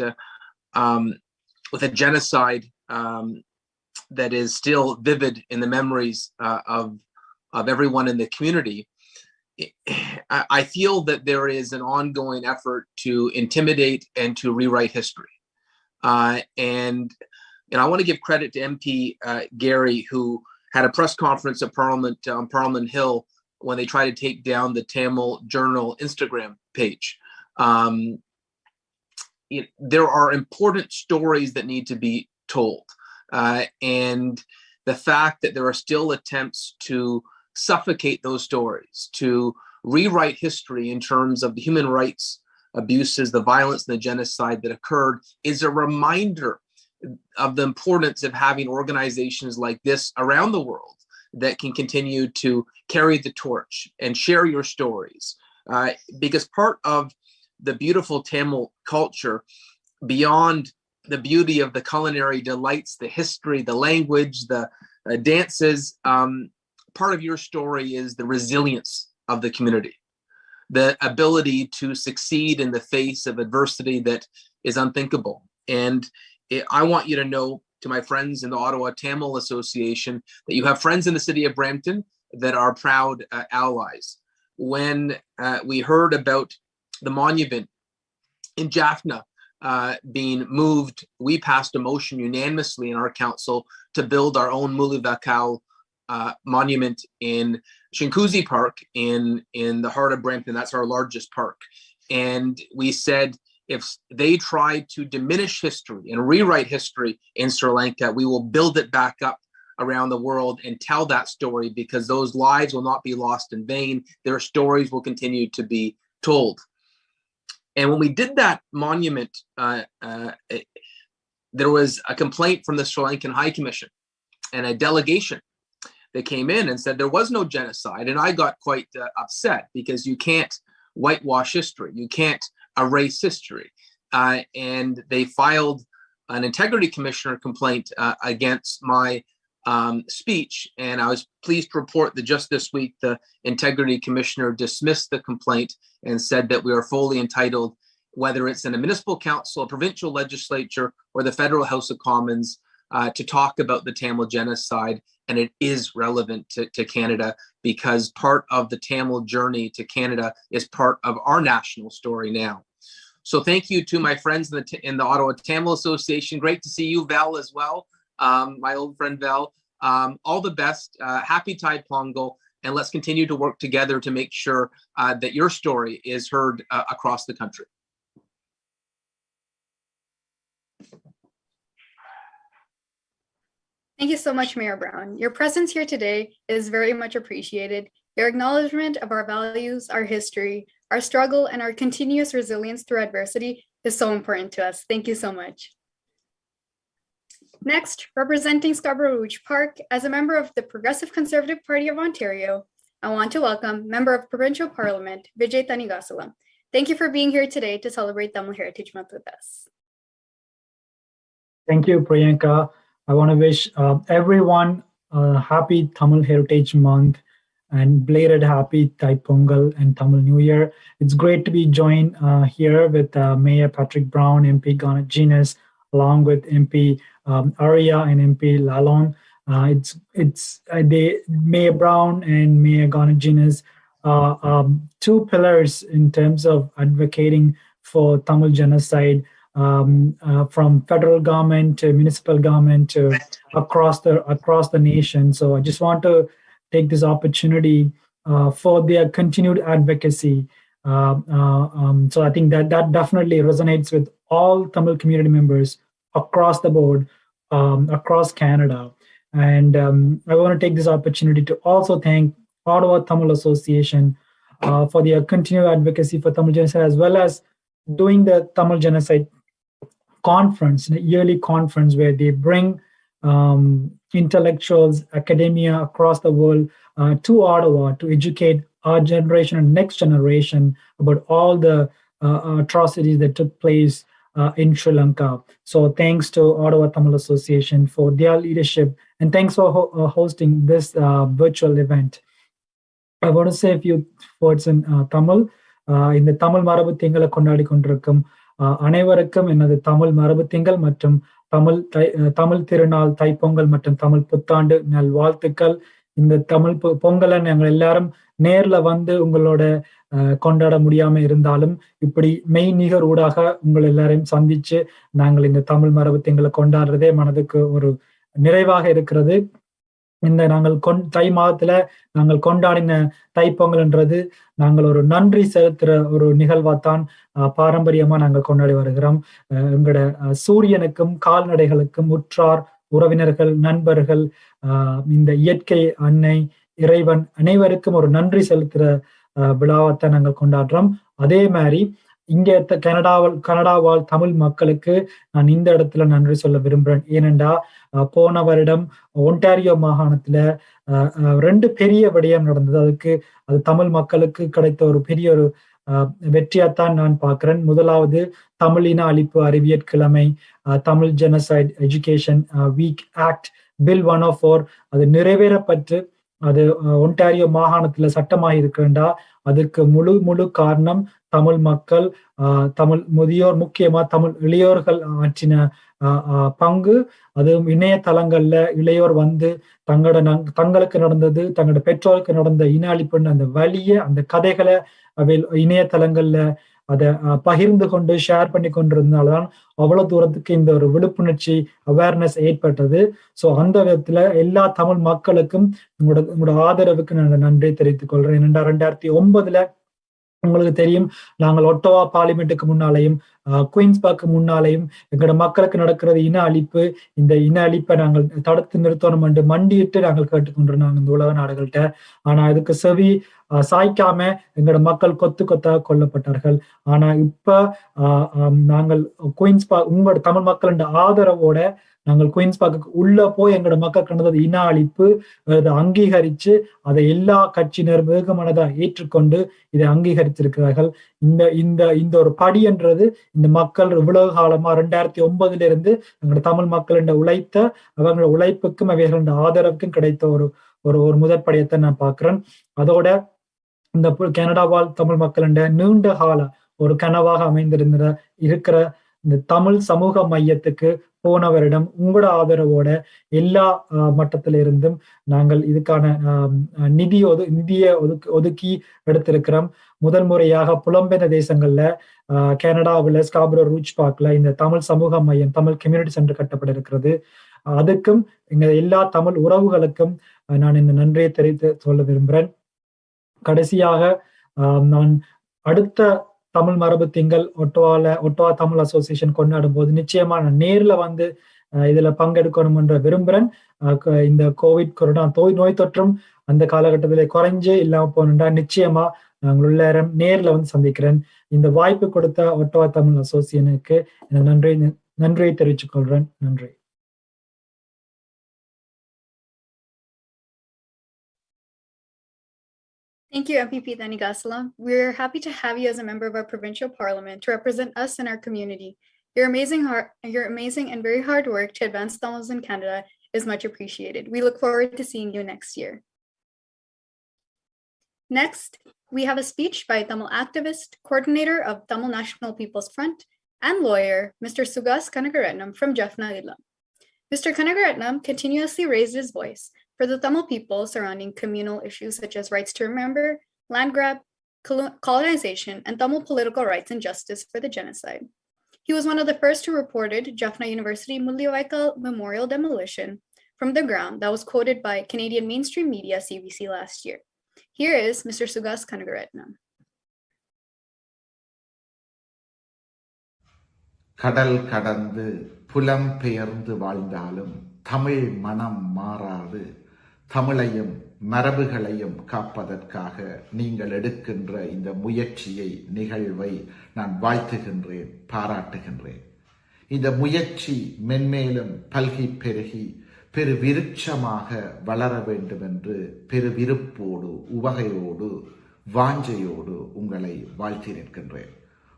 with a genocide that is still vivid in the memories of everyone in the community, I feel that there is an ongoing effort to intimidate and to rewrite history. And I want to give credit to MP Gary, who had a press conference at Parliament on Parliament Hill when they tried to take down the Tamil Journal Instagram page. There are important stories that need to be told. And the fact that there are still attempts to suffocate those stories, to rewrite history in terms of the human rights abuses, the violence and the genocide that occurred, is a reminder of the importance of having organizations like this around the world that can continue to carry the torch and share your stories. Because part of the beautiful Tamil culture, beyond the beauty of the culinary delights, the history, the language, the dances, part of your story is the resilience of the community, the ability to succeed in the face of adversity that is unthinkable. And I want you to know, to my friends in the Ottawa Tamil Association, that you have friends in the city of Brampton that are proud allies. When we heard about the monument in Jaffna being moved, we passed a motion unanimously in our council to build our own Mulivakal monument in Shinkuzi Park in the heart of Brampton. That's our largest park. And we said, if they try to diminish history and rewrite history in Sri Lanka, we will build it back up around the world and tell that story, because those lives will not be lost in vain. Their stories will continue to be told. And when we did that monument, there was a complaint from the Sri Lankan High Commission and a delegation that came in and said there was no genocide. And I got quite upset because you can't whitewash history. You can't erase history. And they filed an integrity commissioner complaint against my speech. And I was pleased to report that just this week, the integrity commissioner dismissed the complaint and said that we are fully entitled, whether it's in a municipal council, a provincial legislature, or the federal House of Commons, to talk about the Tamil genocide. And it is relevant to Canada because part of the Tamil journey to Canada is part of our national story now. So thank you to my friends in the Ottawa Tamil Association. Great to see you, Val, as well. My old friend Val. All the best. Happy Thai Pongal. And let's continue to work together to make sure that your story is heard across the country. Thank you so much, Mayor Brown. Your presence here today is very much appreciated. Your acknowledgement of our values, our history, our struggle, and our continuous resilience through adversity is so important to us. Thank you so much. Next, representing Scarborough Rouge Park, as a member of the Progressive Conservative Party of Ontario, I want to welcome Member of Provincial Parliament, Vijay Thanigasalam. Thank you for being here today to celebrate Tamil Heritage Month with us. Thank you, Priyanka. I want to wish everyone a happy Tamil Heritage Month and belated happy Thai Pongal and Tamil New Year. It's great to be joined here with Mayor Patrick Brown, MP Garnet Genus, along with MP Arya and MP Lalong. Mayor Brown and Mayor Garnet Genus two pillars in terms of advocating for Tamil genocide. From federal government to municipal government to across the nation. So I just want to take this opportunity for their continued advocacy. So I think that definitely resonates with all Tamil community members across the board, across Canada. And I want to take this opportunity to also thank Ottawa Tamil Association for their continued advocacy for Tamil genocide, as well as doing the Tamil genocide conference, a yearly conference where they bring intellectuals, academia across the world to Ottawa to educate our generation and next generation about all the atrocities that took place in Sri Lanka. So thanks to Ottawa Tamil Association for their leadership, and thanks for hosting this virtual event. I want to say a few words in Tamil. In the Tamil Marabu Thingala Kondadi Kondrakam, அனைவருக்கும் எனது தமிழ் மரபு திங்கள் மற்றும் தமிழ் திருநாள் தைப்பொங்கல் மற்றும் தமிழ் புத்தாண்டு நல் வாழ்த்துக்கள். இந்த தமிழ் பொங்கலை நாங்கள் எல்லாரும் நேர்ல வந்து உங்களோட கொண்டாட முடியாம இருந்தாலும் இப்படி மெய்நிகர் ஊடாக உங்கள் எல்லாரையும் சந்திச்சு நாங்கள் இந்த தமிழ் மரபு திங்களை கொண்டாடுறதே மனதுக்கு ஒரு நிறைவாக இருக்கிறது. இந்த நாங்கள் தை மாதத்துல நாங்கள் கொண்டாடின தைப்பொங்கல்ன்றது நாங்கள் ஒரு நன்றி செலுத்துற ஒரு நிகழ்வாத்தான் பாரம்பரியமா நாங்கள் கொண்டாடி வருகிறோம். எங்களோட சூரியனுக்கும் கால்நடைகளுக்கும் உற்றார் உறவினர்கள் நண்பர்கள் இந்த இயற்கை அன்னை இறைவன் அனைவருக்கும் ஒரு நன்றி செலுத்துற விழாவைத்தான் நாங்கள் கொண்டாடுறோம். அதே மாதிரி இங்கே கனடாவால் தமிழ் மக்களுக்கு நான் இந்த இடத்துல நன்றி சொல்ல விரும்புறேன். ஏனென்றா போன வருடம் ஒன்டாரியோ மாகாணத்துல 2 பெரிய விடயம் நடந்தது. அது தமிழ் மக்களுக்கு கிடைத்த ஒரு பெரிய ஒரு வெற்றியாத்தான் நான் பார்க்கிறேன். முதலாவது தமிழின அழிப்பு அறிவியற்கிழமை, Tamil genocide education week act bill 104 அது நிறைவேறப்பட்டு அது ஒன்டாரியோ மாகாணத்துல சட்டமாக இருக்குண்டா அதுக்கு முழு காரணம் தமிழ் மக்கள், தமிழ் முதியோர், முக்கியமா தமிழ் இளையோர்கள் ஆற்றின பங்கு. அது இணையதளங்கள்ல இளையோர் வந்து தங்களுக்கு நடந்தது, தங்களோட பெற்றோருக்கு நடந்த இன அழிப்புன்னு அந்த வலிய அந்த கதைகளை இணையதளங்கள்ல அதை பகிர்ந்து கொண்டு ஷேர் பண்ணி கொண்டிருந்தால்தான் அவ்வளவு தூரத்துக்கு இந்த ஒரு விழிப்புணர்ச்சி அவேர்னஸ் ஏற்பட்டது. ஸோ அந்த விதத்துல எல்லா தமிழ் மக்களுக்கும் உங்களோட ஆதரவுக்கு நான் நன்றி தெரிவித்துக் கொள்றேன். 2009 உங்களுக்கு தெரியும், நாங்கள் ஒட்டோவா பார்லிமெண்ட்டுக்கு முன்னாலேயும் குயின்ஸ் பார்க் முன்னாலேயும் எங்களோட மக்களுக்கு நடக்கிறது இன அழிப்பு. இந்த இன அழிப்பை நாங்கள் தடுத்து நிறுத்தணும் என்று மண்டியிட்டு நாங்கள் கேட்டுக்கொண்டிருந்தாங்க இந்த உலக நாடுகள்கிட்ட. ஆனா இதுக்கு செவி சாய்க்காம எங்களோட மக்கள் கொத்து கொத்தாக கொல்லப்பட்டார்கள். ஆனா இப்ப நாங்கள் குயின்ஸ் பார்க் உங்களோட தமிழ் மக்களின் ஆதரவோட நாங்கள் குயின்ஸ் பார்க்கு உள்ள போய் எங்களோட மக்கள் கண்டது இன அழிப்பு, அதை அங்கீகரிச்சு அதை எல்லா கட்சியினர் வேகமானதா ஏற்றுக்கொண்டு இதை அங்கீகரித்திருக்கிறார்கள். இந்த இந்த இந்த ஒரு படி என்றது இந்த மக்கள் இவ்வளவு காலமா 2009 இருந்து எங்களோட தமிழ் மக்களின் உழைத்த அவங்களோட உழைப்புக்கும் அவைகளோட ஆதரவுக்கும் கிடைத்த ஒரு ஒரு முதற்படியத்தை நான் பார்க்கிறேன். அதோட இந்த கனடா வாழ் தமிழ் மக்களின் நீண்ட கால ஒரு கனவாக அமைந்திருந்த இருக்கிற இந்த தமிழ் சமூக மையத்துக்கு போன வருடம் உங்களோட ஆதரவோட எல்லா மட்டத்திலிருந்தும் நாங்கள் இதுக்கான நிதியை ஒதுக்கி எடுத்திருக்கிறோம். முதல் முறையாக புலம்பெயர்ந்த தேசங்கள்ல கனடாவில் ஸ்காப்ரோ ரூச் பார்க்ல இந்த தமிழ் சமூக மையம், தமிழ் கம்யூனிட்டி சென்டர் கட்டப்பட இருக்கிறது. அதுக்கும் எங்க எல்லா தமிழ் உறவுகளுக்கும் நான் இந்த நன்றியை தெரிவித்து சொல்ல விரும்புகிறேன். கடைசியாக நான் அடுத்த தமிழ் மரபு திங்கள் ஒட்டவா தமிழ் அசோசியேஷன் கொண்டாடும் போது நிச்சயமா நான் நேர்ல வந்து இதுல பங்கெடுக்கணும் என்ற விரும்புகிறேன். இந்த கோவிட் கொரோனா நோய் தொற்றும் அந்த காலகட்டத்திலே குறைஞ்சு இல்லாம போனா நிச்சயமா நாங்கள் எல்லாரும் நேர்ல வந்து சந்திக்கிறேன். இந்த வாய்ப்பு கொடுத்த ஒட்டவா தமிழ் அசோசியேஷனுக்கு நன்றியை தெரிவித்துக் கொள்றேன். நன்றி. Thank you, MPP Thanigasala. We're happy to have you as a member of our provincial parliament to represent us and our community. Your amazing and very hard work to advance Tamils in Canada is much appreciated. We look forward to seeing you next year. Next, we have a speech by Tamil activist, coordinator of Tamil National People's Front, and lawyer, Mr. Sugas Kanagaratnam from Jaffna Illam. Mr. Kanagaratnam continuously raised his voice for the Tamil people surrounding communal issues such as rights to remember, land grab, colonization, and Tamil political rights and justice for the genocide. He was one of the first who reported Jaffna University Mullyavaikal Memorial demolition from the ground that was quoted by Canadian mainstream media CBC last year. Here is Mr. Sugas Kanagaratnam. கடல் கடந்து புலம் பெயர்ந்து வாழ்ந்தாலும் தமிழ் மனம் மாறாது. தமிழையும் மரபுகளையும் காப்பதற்காக நீங்கள் எடுக்கின்ற இந்த முயற்சியை, நிகழ்வை நான் வாழ்த்துகின்றேன், பாராட்டுகின்றேன். இந்த முயற்சி மென்மேலும் பல்கி பெருகி பெருவிருட்சமாக வளர வேண்டும் என்று பெருவிருப்போடு, உவகையோடு, வாஞ்சையோடு உங்களை வாழ்த்தி நிற்கின்றேன்.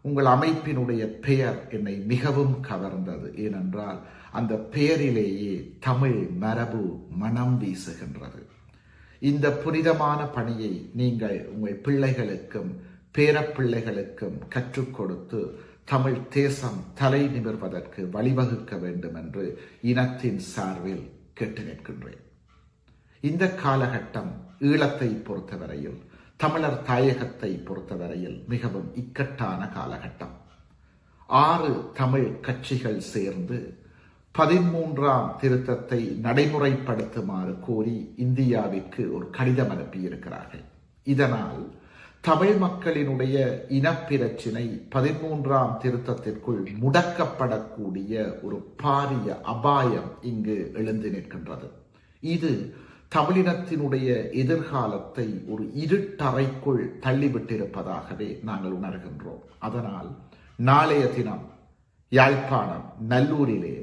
உங்கள் அமைப்பினுடைய பெயர் என்னை மிகவும் கவர்ந்தது. ஏனென்றால் அந்த பெயரிலேயே தமிழ் மரபு மனம் வீசுகின்றது. இந்த புனிதமான பணியை நீங்கள் உங்கள் பிள்ளைகளுக்கும் பேரப்பிள்ளைகளுக்கும் கற்றுக் கொடுத்து தமிழ் தேசம் தலை நிமிர்வதற்கு வழிவகுக்க வேண்டும் என்று இனத்தின் சார்பில் கேட்டு நிற்கின்றேன். இந்த காலகட்டம் ஈழத்தை பொறுத்தவரையில், தமிழர் தாயகத்தை பொறுத்தவரையில் மிகவும் இக்கட்டான காலகட்டம். 6 தமிழ் கட்சிகள் சேர்ந்து 13ஆம் திருத்தத்தை நடைமுறைப்படுத்துமாறு கோரி இந்தியாவிற்கு ஒரு கடிதம் அனுப்பியிருக்கிறார்கள். இதனால் தமிழ் மக்களினுடைய இனப்பிரச்சினை 13ஆம் திருத்தத்திற்குள் முடக்கப்படக்கூடிய ஒரு பாரிய அபாயம் இங்கு எழுந்து நிற்கின்றது. இது தமிழினத்தினுடைய எதிர்காலத்தை ஒரு இருட்டறைக்குள் தள்ளிவிட்டிருப்பதாகவே நாங்கள் உணர்கின்றோம். அதனால் நாளைய தினம் யாழ்ப்பாணம் நல்லூரிலே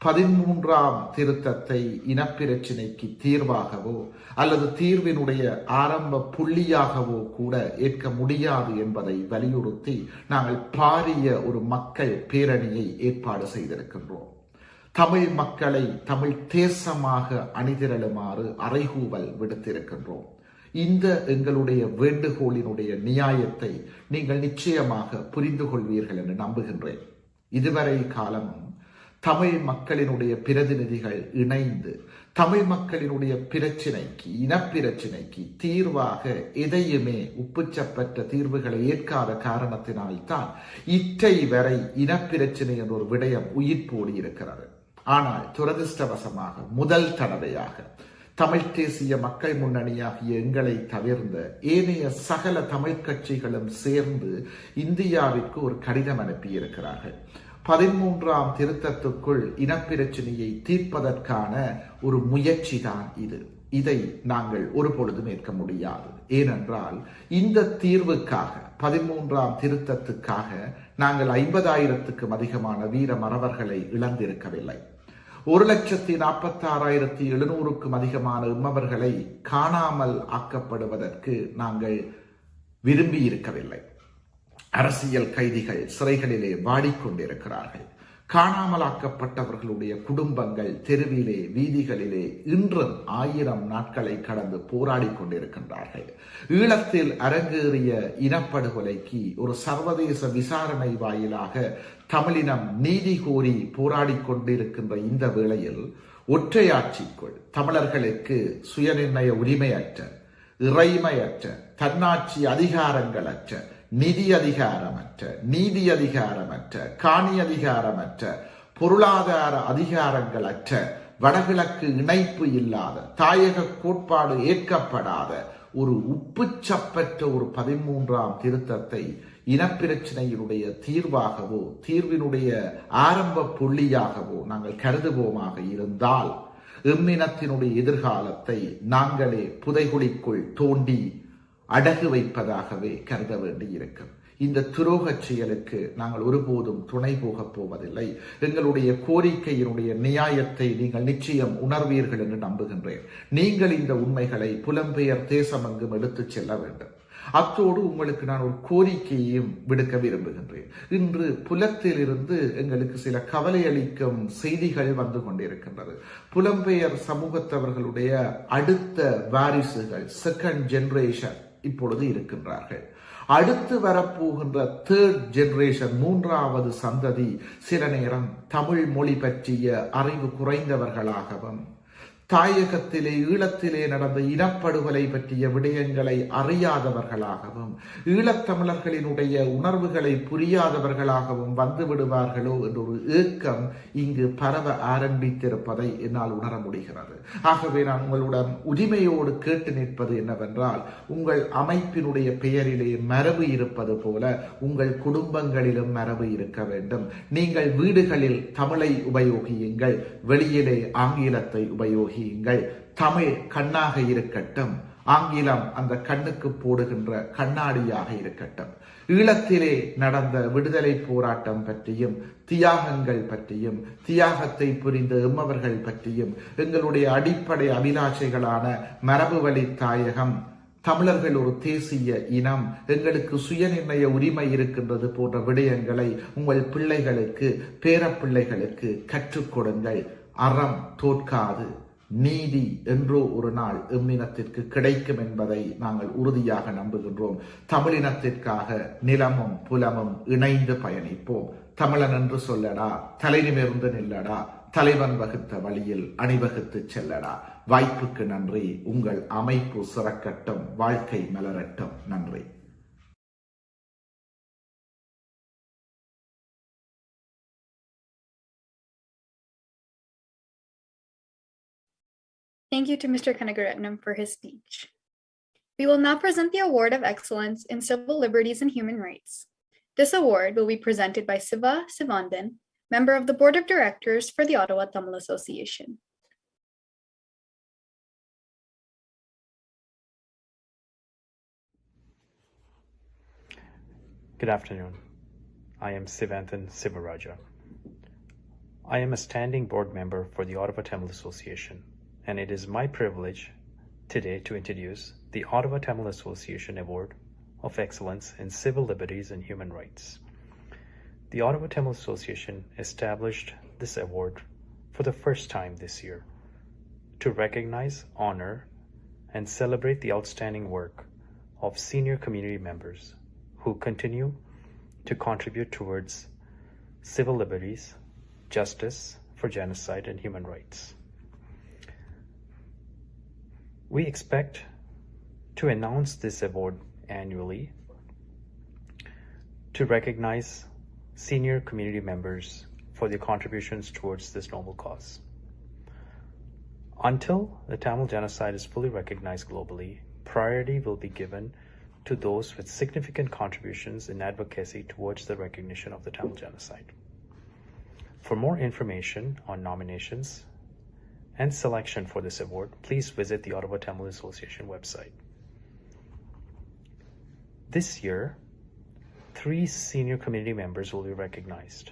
13ஆம் திருத்தத்தை இனப்பிரச்சினைக்கு தீர்வாகவோ அல்லது தீர்வினுடைய ஆரம்ப புள்ளியாகவோ கூட ஏற்க முடியாது என்பதை வலியுறுத்தி நாங்கள் பாரிய ஒரு மக்கள் பேரணியை ஏற்பாடு செய்திருக்கின்றோம். தமிழ் மக்களை தமிழ் தேசமாக அணிதிரளுமாறு அறைகூவல் விடுத்திருக்கின்றோம். இந்த எங்களுடைய வேண்டுகோளினுடைய நியாயத்தை நீங்கள் நிச்சயமாக புரிந்து கொள்வீர்கள் என்று நம்புகின்றேன். இதுவரை காலமும் தமிழ் மக்களினுடைய பிரதிநிதிகள் இணைந்து தமிழ் மக்களினுடைய பிரச்சினைக்கு, இனப்பிரச்சினைக்கு தீர்வாக எதையுமே உப்புச்சப்பட்ட தீர்வுகளை ஏற்காத காரணத்தினால்தான் இற்றை வரை இனப்பிரச்சினை என்ற ஒரு விடயம் உயிர்ப்போடி இருக்கிறது. ஆனால் துரதிருஷ்டவசமாக முதல் தடவையாக தமிழ் தேசிய மக்கள் முன்னணியாகிய எங்களை தவிர்ந்த ஏனைய சகல தமிழ் கட்சிகளும் சேர்ந்து இந்தியாவிற்கு ஒரு கடிதம் அனுப்பியிருக்கிறார்கள். 13ஆம் திருத்தத்துக்குள் இனப்பிரச்சனையை தீர்ப்பதற்கான ஒரு முயற்சி தான் இது. இதை நாங்கள் ஒருபொழுதும் ஏற்க முடியாது. ஏனென்றால் இந்த தீர்வுக்காக 13ஆம் திருத்தத்துக்காக நாங்கள் 50,000க்கும் அதிகமான வீர மறவர்களை இழந்திருக்கவில்லை. 1,46,700க்கும் அதிகமான எம்மவர்களை காணாமல் ஆக்கப்படுவதற்கு நாங்கள் விரும்பி இருக்கவில்லை. அரசியல் கைதிகள் சிறைகளிலே வாடிக்கொண்டிருக்கிறார்கள். காணாமலாக்கப்பட்டவர்களுடைய குடும்பங்கள் தெருவிலே வீதிகளிலே இன்றும் 1000 நாட்களை கடந்து போராடி கொண்டிருக்கின்றார்கள். ஈழத்தில் அரங்கேறிய இனப்படுகொலைக்கு ஒரு சர்வதேச விசாரணை வாயிலாக தமிழினம் நீதி கோரி போராடி கொண்டிருக்கின்ற இந்த வேளையில் ஒற்றையாட்சிக்குள் தமிழர்களுக்கு சுயநிர்ணய உரிமையற்ற, இறைமையற்ற, தன்னாட்சி அதிகாரங்களற்ற, நிதி அதிகாரமற்ற, நீதி அதிகாரமற்ற, காணி அதிகாரமற்ற, பொருளாதார அதிகாரங்களற்ற, வடகிழக்கு இணைப்பு இல்லாத, தாயக கோட்பாடு ஏற்கப்படாத ஒரு உப்புச்சப்பற்ற ஒரு 13ஆம் திருத்தத்தை இனப்பிரச்சனையினுடைய தீர்வாகவோ தீர்வினுடைய ஆரம்ப புள்ளியாகவோ நாங்கள் கருதுவோமாக இருந்தால் எம்மினத்தினுடைய எதிர்காலத்தை நாங்களே புதைகுழிக்குள் தோண்டி அடகு வைப்பதாகவே கருத வேண்டியிருக்கும். இந்த துரோகச் செயலுக்கு நாங்கள் ஒருபோதும் துணை போகப் போவதில்லை. எங்களுடைய கோரிக்கையினுடைய நியாயத்தை நீங்கள் நிச்சயம் உணர்வீர்கள் என்று நம்புகின்றேன். நீங்கள் இந்த உண்மைகளை புலம்பெயர் தேசமெங்கும் எடுத்துச் செல்ல வேண்டும். அத்தோடு உங்களுக்கு நான் ஒரு கோரிக்கையையும் விடுக்க விரும்புகின்றேன். இன்று புலத்திலிருந்து எங்களுக்கு சில கவலையளிக்கும் செய்திகள் வந்து கொண்டிருக்கின்றது. புலம்பெயர் சமூகத்தவர்களுடைய அடுத்த வாரிசுகள், செகண்ட் ஜெனரேஷன் இப்பொழுது இருக்கின்றார்கள். அடுத்து வரப்போகின்ற தேர்ட் ஜெனரேஷன், 3வது சந்ததி சில நேரம் தமிழ் மொழி பற்றிய அறிவு குறைந்தவர்களாகவும் தாயகத்திலே ஈழத்திலே நடந்த இனப்படுகொலை பற்றிய விடயங்களை அறியாதவர்களாகவும் ஈழத்தமிழர்களினுடைய உணர்வுகளை புரியாதவர்களாகவும் வந்து விடுவார்களோ என்ற ஒரு ஏக்கம் இங்கு பரவ ஆரம்பித்திருப்பதை என்னால் உணர முடிகிறது. ஆகவே நான் உங்களுடன் உரிமையோடு கேட்டு நிற்பது என்னவென்றால், உங்கள் அமைப்பினுடைய பெயரிலே மரபு இருப்பது போல உங்கள் குடும்பங்களிலும் மரபு இருக்க வேண்டும். நீங்கள் வீடுகளில் தமிழை உபயோகியுங்கள், வெளியிலே ஆங்கிலத்தை உபயோகியுங்கள். தமிழ் கண்ணாக இருக்கட்டும், ஆங்கிலம் அந்த கண்ணுக்கு போடுகின்ற கண்ணாடியாக இருக்கட்டும். ஈழத்திலே நடந்த விடுதலை போராட்டம் பற்றியும் தியாகங்கள் பற்றியும் தியாகத்தை புரிந்த எம்மவர்கள் பற்றியும் எங்களுடைய அடிப்படை அபிலாஷைகளான மரபு வழி தாயகம், தமிழர்கள் ஒரு தேசிய இனம், எங்களுக்கு சுயநிர்ணய உரிமை இருக்கின்றது போன்ற விடயங்களை உங்கள் பிள்ளைகளுக்கு பேரப்பிள்ளைகளுக்கு கற்றுக் கொடுங்கள். அறம் தோற்காது, நீதி என்றோ ஒரு நாள் எம்மினத்திற்கு கிடைக்கும் என்பதை நாங்கள் உறுதியாக நம்புகின்றோம். தமிழினத்திற்காக நிலமும் புலமும் இணைந்து பயணிப்போம். தமிழன் என்று சொல்லடா, தலை நிமிர்ந்து நில்லடா, தலைவன் வகுத்த வழியில் அணிவகுத்து செல்லடா. வாய்ப்புக்கு நன்றி. உங்கள் அமைப்பு சிறக்கட்டும், வாழ்க்கை மலரட்டும். நன்றி. Thank you to Mr. Kanagaratnam for his speech. We will now present the Award of Excellence in Civil Liberties and Human Rights. This award will be presented by Siva Sivandan, member of the Board of Directors for the Ottawa Tamil Association. Good afternoon. I am Sivanthan Sivaraja. I am a standing board member for the Ottawa Tamil Association, and it is my privilege today to introduce the Ottawa Tamil Association Award of Excellence in Civil Liberties and Human Rights. The Ottawa Tamil Association established this award for the first time this year to recognize, honor, and celebrate the outstanding work of senior community members who continue to contribute towards civil liberties, justice for genocide, and human rights. We expect to announce this award annually to recognize senior community members for their contributions towards this noble cause. Until the Tamil genocide is fully recognized globally, priority will be given to those with significant contributions in advocacy towards the recognition of the Tamil genocide. For more information on nominations and selection for this award, please visit the Ottawa Tamil Association website. This year, 3 senior community members will be recognized.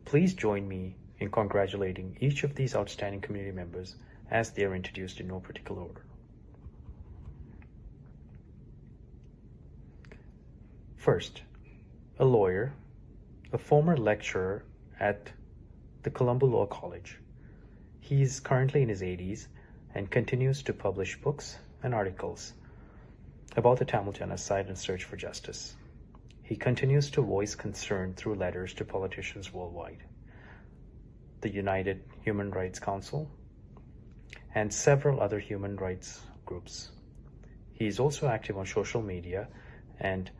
Please join me in congratulating each of these outstanding community members as they are introduced in no particular order. First, a lawyer, a former lecturer at the Colombo Law College. He is currently in his 80s and continues to publish books and articles about the Tamil genocide and search for justice. He continues to voice concern through letters to politicians worldwide, the United Human Rights Council, and several other human rights groups. He is also active on social media and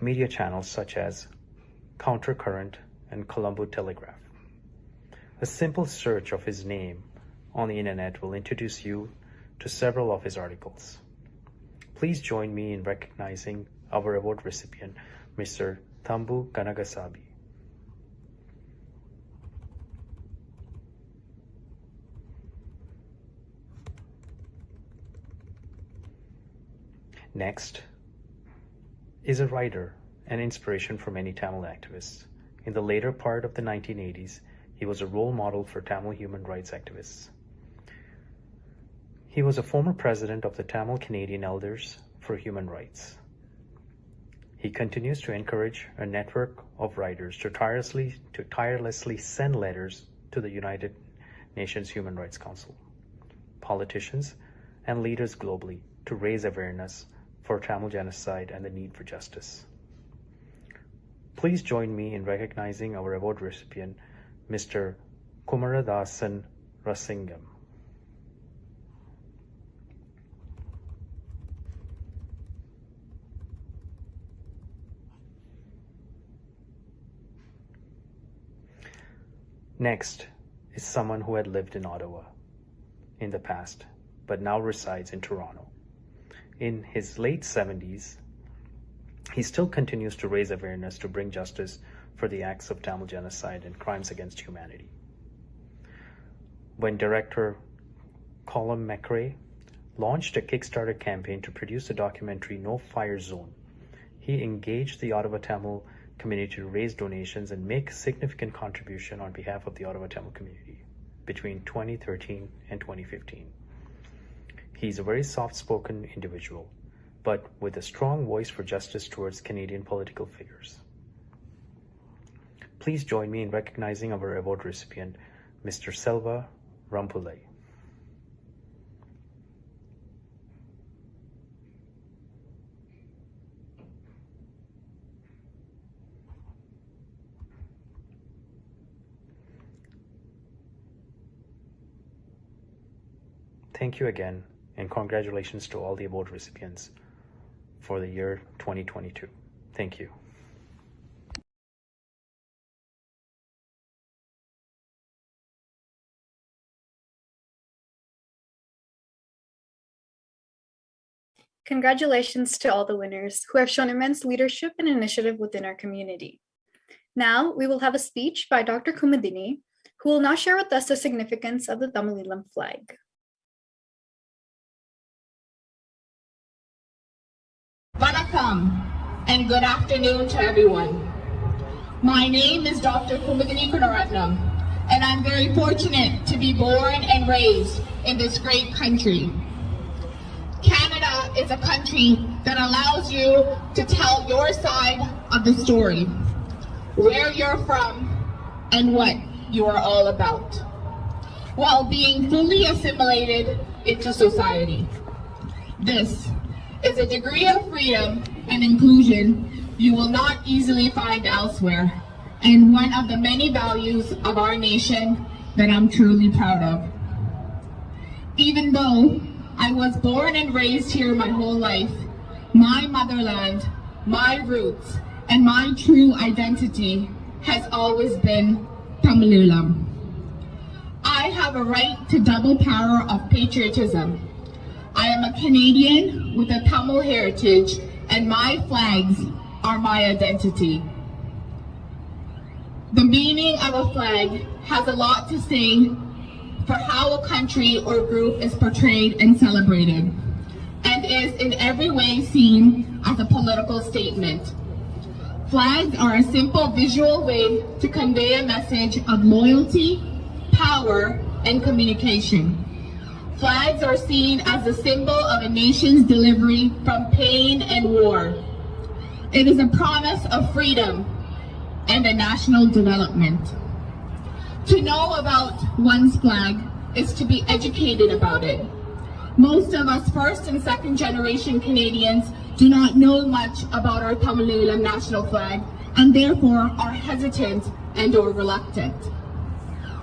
media channels such as Countercurrent and Colombo Telegraph. A simple search of his name on the internet will introduce you to several of his articles. Please join me in recognizing our award recipient, Mr. Thambu Kanagasabi. Next is a writer and inspiration for many Tamil activists. In the later part of the 1980s, he was a role model for Tamil human rights activists. He was a former president of the Tamil Canadian Elders for Human Rights. He continues to encourage a network of writers to tirelessly send letters to the United Nations Human Rights Council, politicians, and leaders globally to raise awareness for Tamil genocide and the need for justice. Please join me in recognizing our award recipient, Mr. Kumaradasan Rasingam. Next is someone who had lived in Ottawa in the past, but now resides in Toronto. In his late 70s, he still continues to raise awareness to bring justice for the acts of Tamil genocide and crimes against humanity. When director Colum McRae launched a Kickstarter campaign to produce the documentary No Fire Zone, he engaged the Ottawa Tamil community to raise donations and make a significant contribution on behalf of the Ottawa Tamil community between 2013 and 2015. He's a very soft-spoken individual, but with a strong voice for justice towards Canadian political figures. Please join me in recognizing our award recipient, Mr. Selva Rampulai. Thank you again, and congratulations to all the award recipients for the year 2022. Thank you. Congratulations to all the winners who have shown immense leadership and initiative within our community. Now we will have a speech by Dr. Kumadini, who will now share with us the significance of the Tamilam flag. Vanakkam and good afternoon to everyone. My name is Dr. Kumadini Kunaratnam, and I'm very fortunate to be born and raised in this great country. Canada is a country that allows you to tell your side of the story, where you're from, and what you are all about, while being fully assimilated into society. This is a degree of freedom and inclusion you will not easily find elsewhere, and one of the many values of our nation that I'm truly proud of. Even though I was born and raised here my whole life, my motherland, my roots, and my true identity has always been Tamilulam. I I have a right to double power of patriotism. I am a Canadian with a Tamil heritage, and my flags are my identity. The meaning of a flag has a lot to say for how a country or group is portrayed and celebrated, and is in every way seen as a political statement. Flags are a simple visual way to convey a message of loyalty, power, and communication. Flags are seen as a symbol of a nation's delivery from pain and war. It is a promise of freedom and a national development. To know about one's flag is to be educated about it. Most of us first and second generation Canadians do not know much about our Tamil national flag and therefore are hesitant and or reluctant.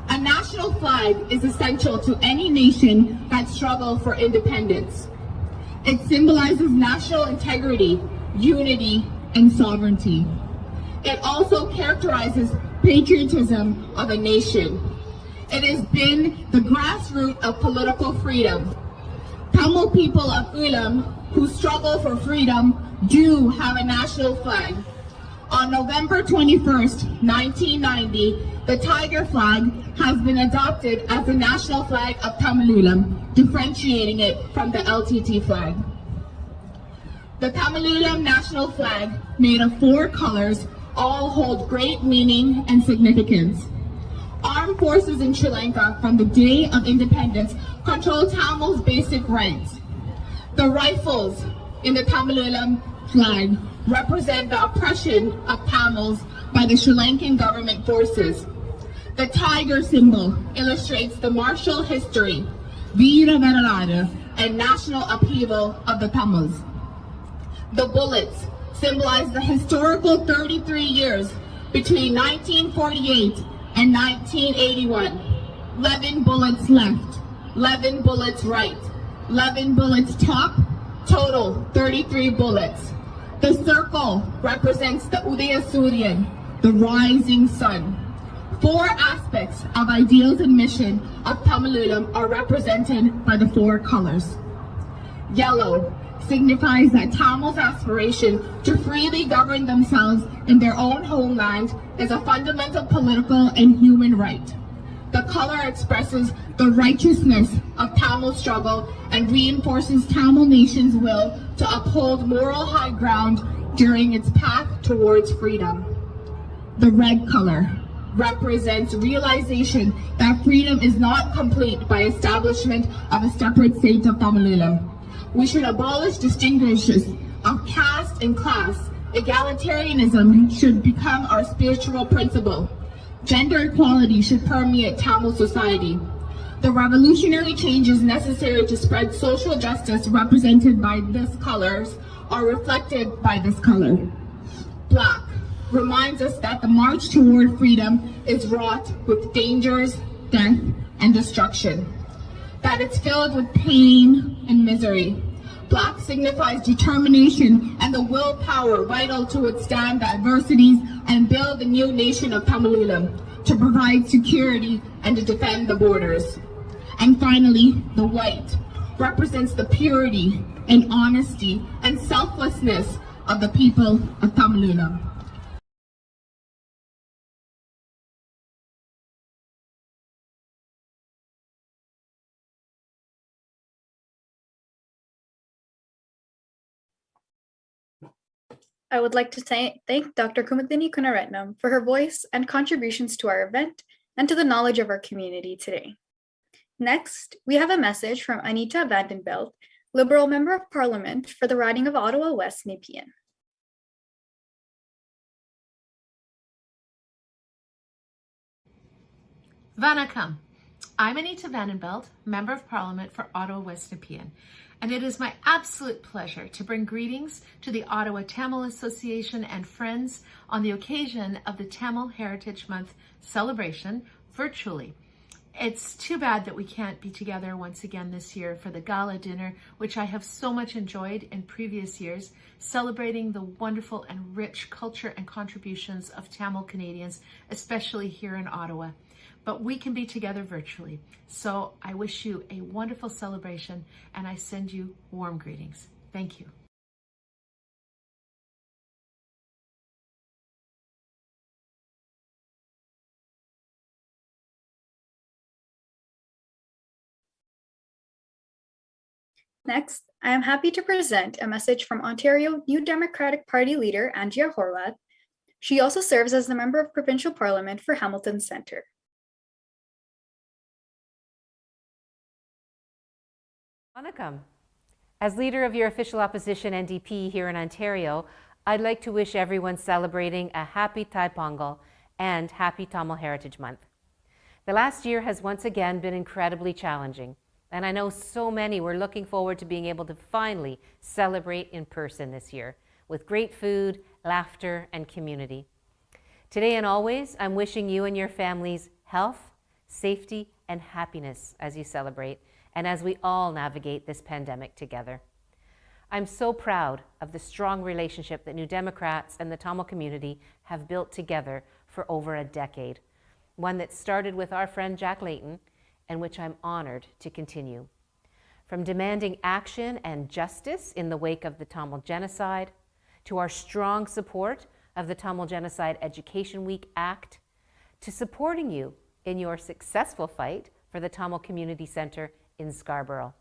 A national flag is essential to any nation that struggles for independence. It symbolizes national integrity, unity, and sovereignty. It also characterizes patriotism of a nation. It has been the grassroots of political freedom. Tamil people of Ulam who struggle for freedom do have a national flag. On November 21st, 1990, the tiger flag has been adopted as the national flag of Tamilulam, differentiating it from the LTT flag. The Tamilulam national flag, made of 4 colors, all hold great meaning and significance. Armed forces in Sri Lanka from the day of independence control Tamil's basic rights. The rifles in the Tamilulam flag represent the oppression of Tamils by the Sri Lankan government forces. The tiger symbol illustrates the martial history, Veera Varalada, and national upheaval of the Tamils. The bullets symbolize the historical 33 years between 1948 and 1981. 11 bullets left, 11 bullets right, 11 bullets top, total 33 bullets. The circle represents the Udaya Suryan, the rising sun. 4 aspects of ideals and mission of Tamilulam are represented by the 4 colors. Yellow signifies that Tamils' aspiration to freely govern themselves in their own homeland is a fundamental political and human right. The color expresses the righteousness of Tamil struggle and reinforces Tamil nation's will to uphold moral high ground during its path towards freedom. The red color represents realization that freedom is not complete by establishment of a separate state of Tamilulam. We should abolish distinctions of caste and class. Egalitarianism should become our spiritual principle. Gender equality should permeate Tamil society. The revolutionary changes necessary to spread social justice represented by these colors are reflected by this color. Black reminds us that the march toward freedom is wrought with dangers, death, and destruction. That it's filled with pain and misery. Black signifies determination and the willpower vital to withstand the adversities and build the new nation of Tamilulam, to provide security and to defend the borders. And finally, the white represents the purity and honesty and selflessness of the people of Tamilulam. I would like to thank Dr. Kumathini Kunaratnam for her voice and contributions to our event and to the knowledge of our community today. Next, we have a message from Anita Vandenbelt, Liberal Member of Parliament for the riding of Ottawa West Nepean. Vanakkam. I'm Anita Vandenbelt, Member of Parliament for Ottawa West Nepean, and it is my absolute pleasure to bring greetings to the Ottawa Tamil Association and friends on the occasion of the Tamil Heritage Month celebration virtually. It's too bad that we can't be together once again this year for the gala dinner, which I have so much enjoyed in previous years, celebrating the wonderful and rich culture and contributions of Tamil Canadians, especially here in Ottawa. but we can be together virtually. So I wish you a wonderful celebration, and I send you warm greetings. Thank you. Next, I am happy to present a message from Ontario New Democratic Party leader Andrea Horwath. She also serves as the Member of Provincial Parliament for Hamilton Centre. Vanakkam. As leader of your official opposition NDP here in Ontario, I'd like to wish everyone celebrating a happy Thai Pongal and happy Tamil Heritage Month. The last year has once again been incredibly challenging, and I know so many were looking forward to being able to finally celebrate in person this year with great food, laughter, and community. Today and always, I'm wishing you and your families health, safety, and happiness as you celebrate and as we all navigate this pandemic together. I'm so proud of the strong relationship that New Democrats and the Tamil community have built together for over a decade, one that started with our friend Jack Layton and which I'm honored to continue. From demanding action and justice in the wake of the Tamil genocide, to our strong support of the Tamil Genocide Education Week Act, to supporting you in your successful fight for the Tamil Community Centre in Scarborough.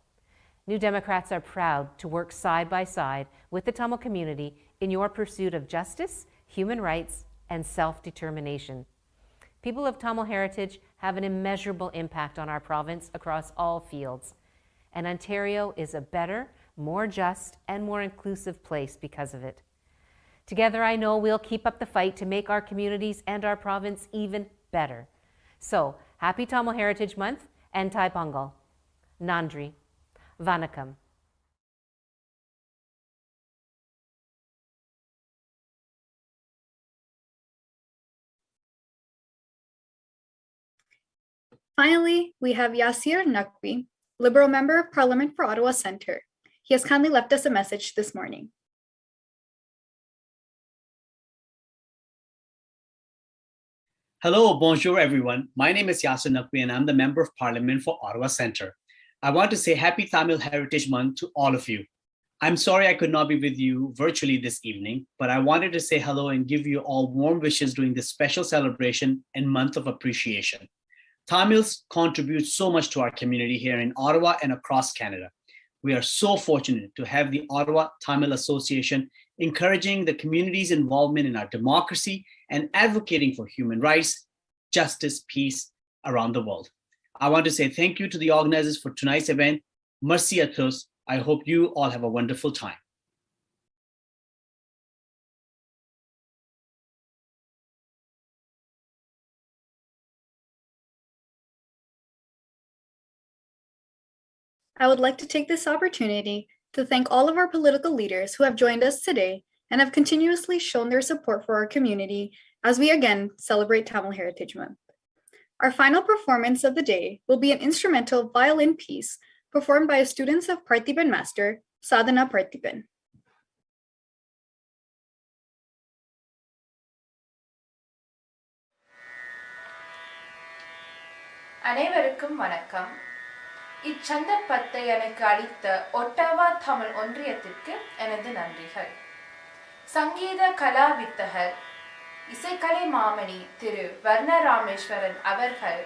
New Democrats are proud to work side by side with the Tamil community in your pursuit of justice, human rights, and self-determination. People of Tamil heritage have an immeasurable impact on our province across all fields, and Ontario is a better, more just, and more inclusive place because of it. Together, I know we'll keep up the fight to make our communities and our province even better. So, happy Tamil Heritage Month and Thai Pongal. Nandri. Vanakkam. Finally, we have Yasir Naqvi, Liberal Member of Parliament for Ottawa Centre. He has kindly left us a message this morning. Hello, bonjour everyone. My name is Yasir Naqvi and I'm the Member of Parliament for Ottawa Centre. I want to say Happy Tamil Heritage Month to all of you. I'm sorry I could not be with you virtually this evening, but I wanted to say hello and give you all warm wishes during this special celebration and month of appreciation. Tamils contribute so much to our community here in Ottawa and across Canada. We are so fortunate to have the Ottawa Tamil Association encouraging the community's involvement in our democracy and advocating for human rights, justice, peace around the world. I want to say thank you to the organizers for tonight's event. Merci à tous. I hope you all have a wonderful time. I would like to take this opportunity to thank all of our political leaders who have joined us today and have continuously shown their support for our community as we again celebrate Tamil Heritage Month. Our final performance of the day will be an instrumental violin piece performed by students of Parthiban Master, Sadhana Parthiban. அனைவருக்கும் வணக்கம். இச்சந்தர்ப்பத்தை எனக்கு அளித்த Ottawa Tamil ஒன்றியத்திற்கு எனது நன்றிகள். சங்கீத கலா வித்தகர் இசைக்கலை மாமணி திரு வர்ணராமேஸ்வரன் அவர்கள்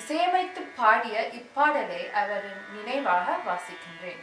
இசையமைத்து பாடிய இப்பாடலை அவரின் நினைவாக வாசிக்கின்றேன்.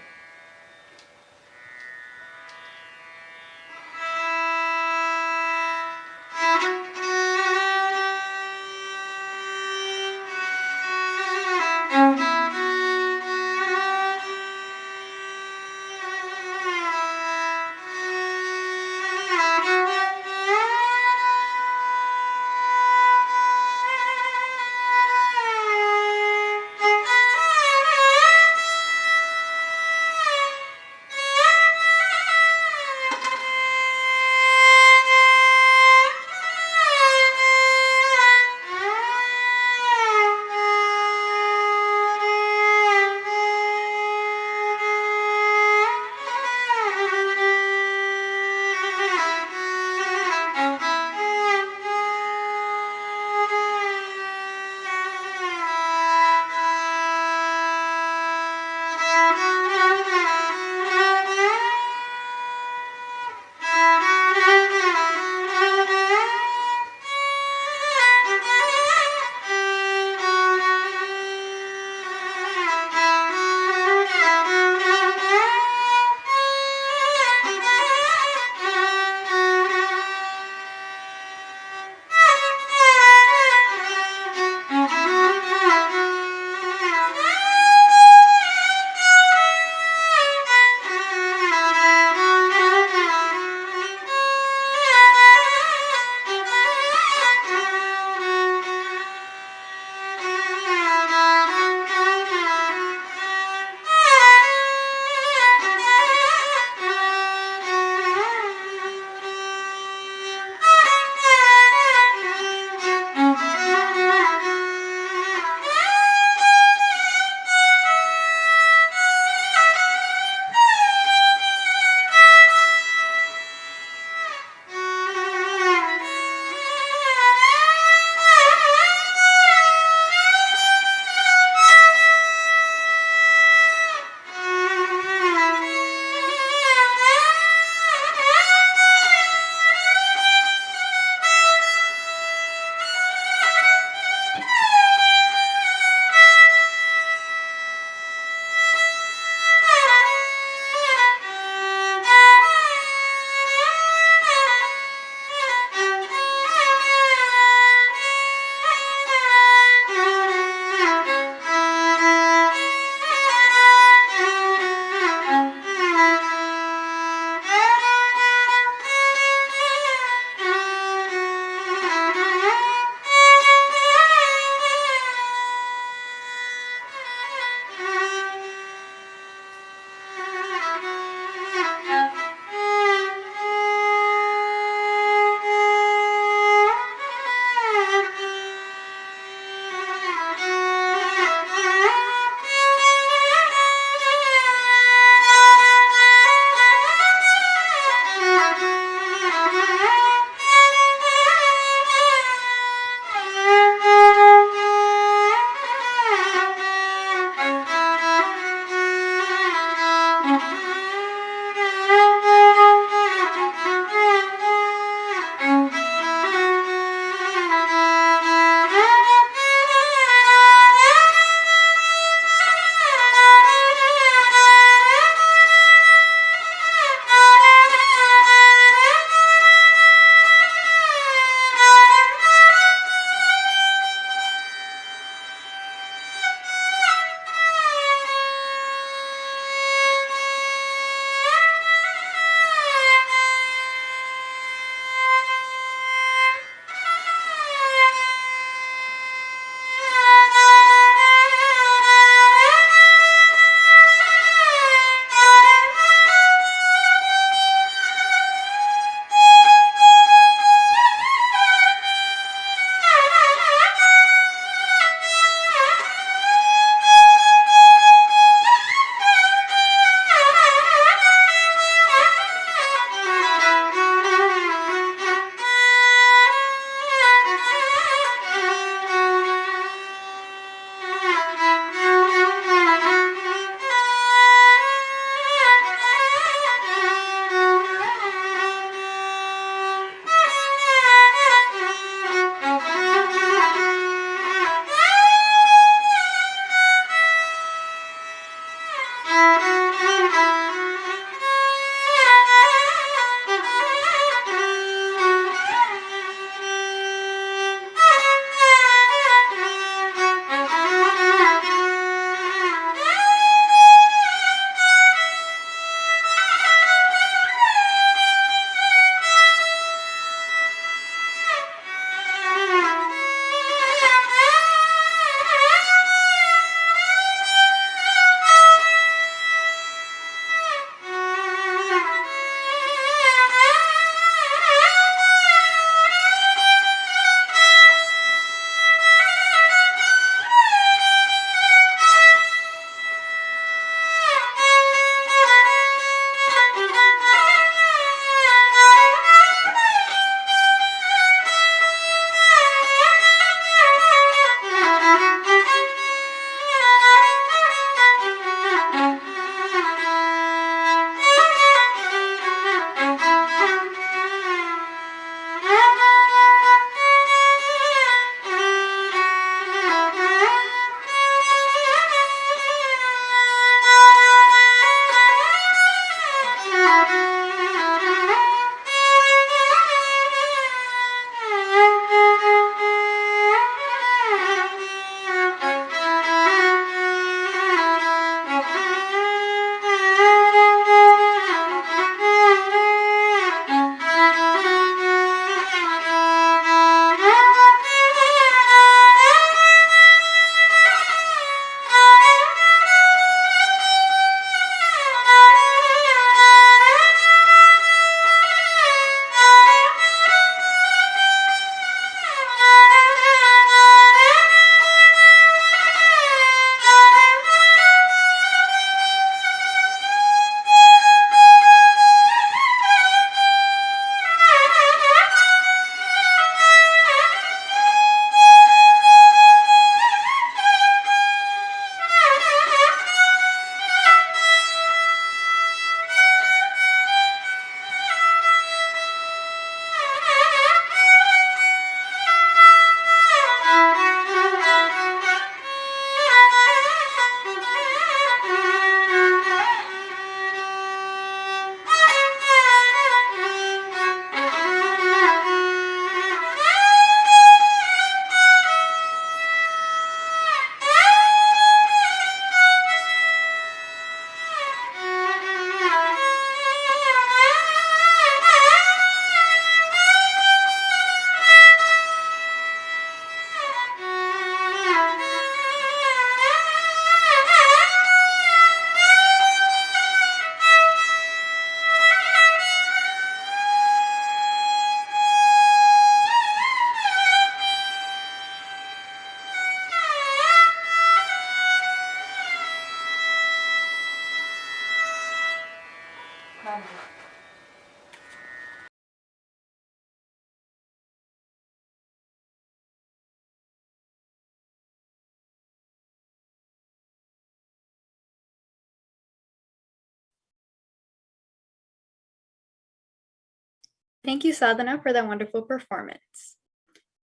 Thank you, Sadhana, for that wonderful performance.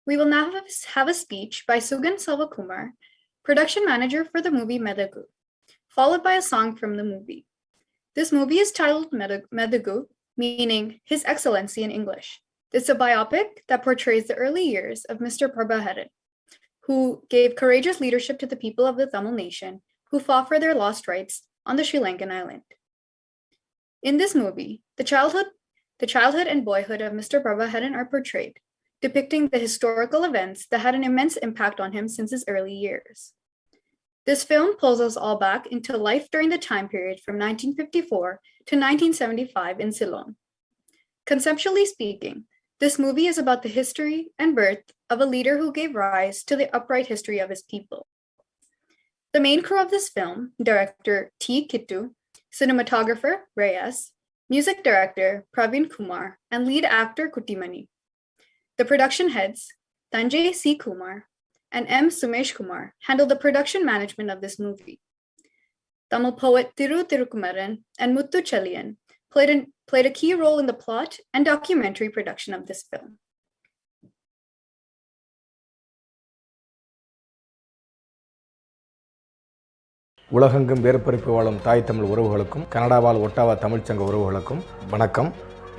We will now have a speech by Sugan Selvakumar, production manager for the movie Medagu, followed by a song from the movie. This movie is titled Medagu, meaning His Excellency in English. It's a biopic that portrays the early years of Mr. Prabhakaran, who gave courageous leadership to the people of the Tamil nation who fought for their lost rights on the Sri Lankan island. In this movie, the childhood and boyhood of Mr. Prabhakaran are portrayed, depicting the historical events that had an immense impact on him since his early years. This film pulls us all back into life during the time period from 1954 to 1975 in Ceylon. Conceptually speaking, this movie is about the history and birth of a leader who gave rise to the upright history of his people. The main crew of this film, director T. Kittu, cinematographer Reyes, music director Praveen Kumar, and lead actor Kuttimani. The production heads, Tanjay C. Kumar and M. Sumesh Kumar, handled the production management of this movie. Tamil poet Thiru Thirukumaran and Muthu Chaliyan played a key role in the plot and documentary production of this film. உலகெங்கும் வேறுபரப்பி வாழும் தாய் தமிழ் உறவுகளுக்கும் கனடாவால் Ottawa தமிழ்ச்சங்க உறவுகளுக்கும் வணக்கம்.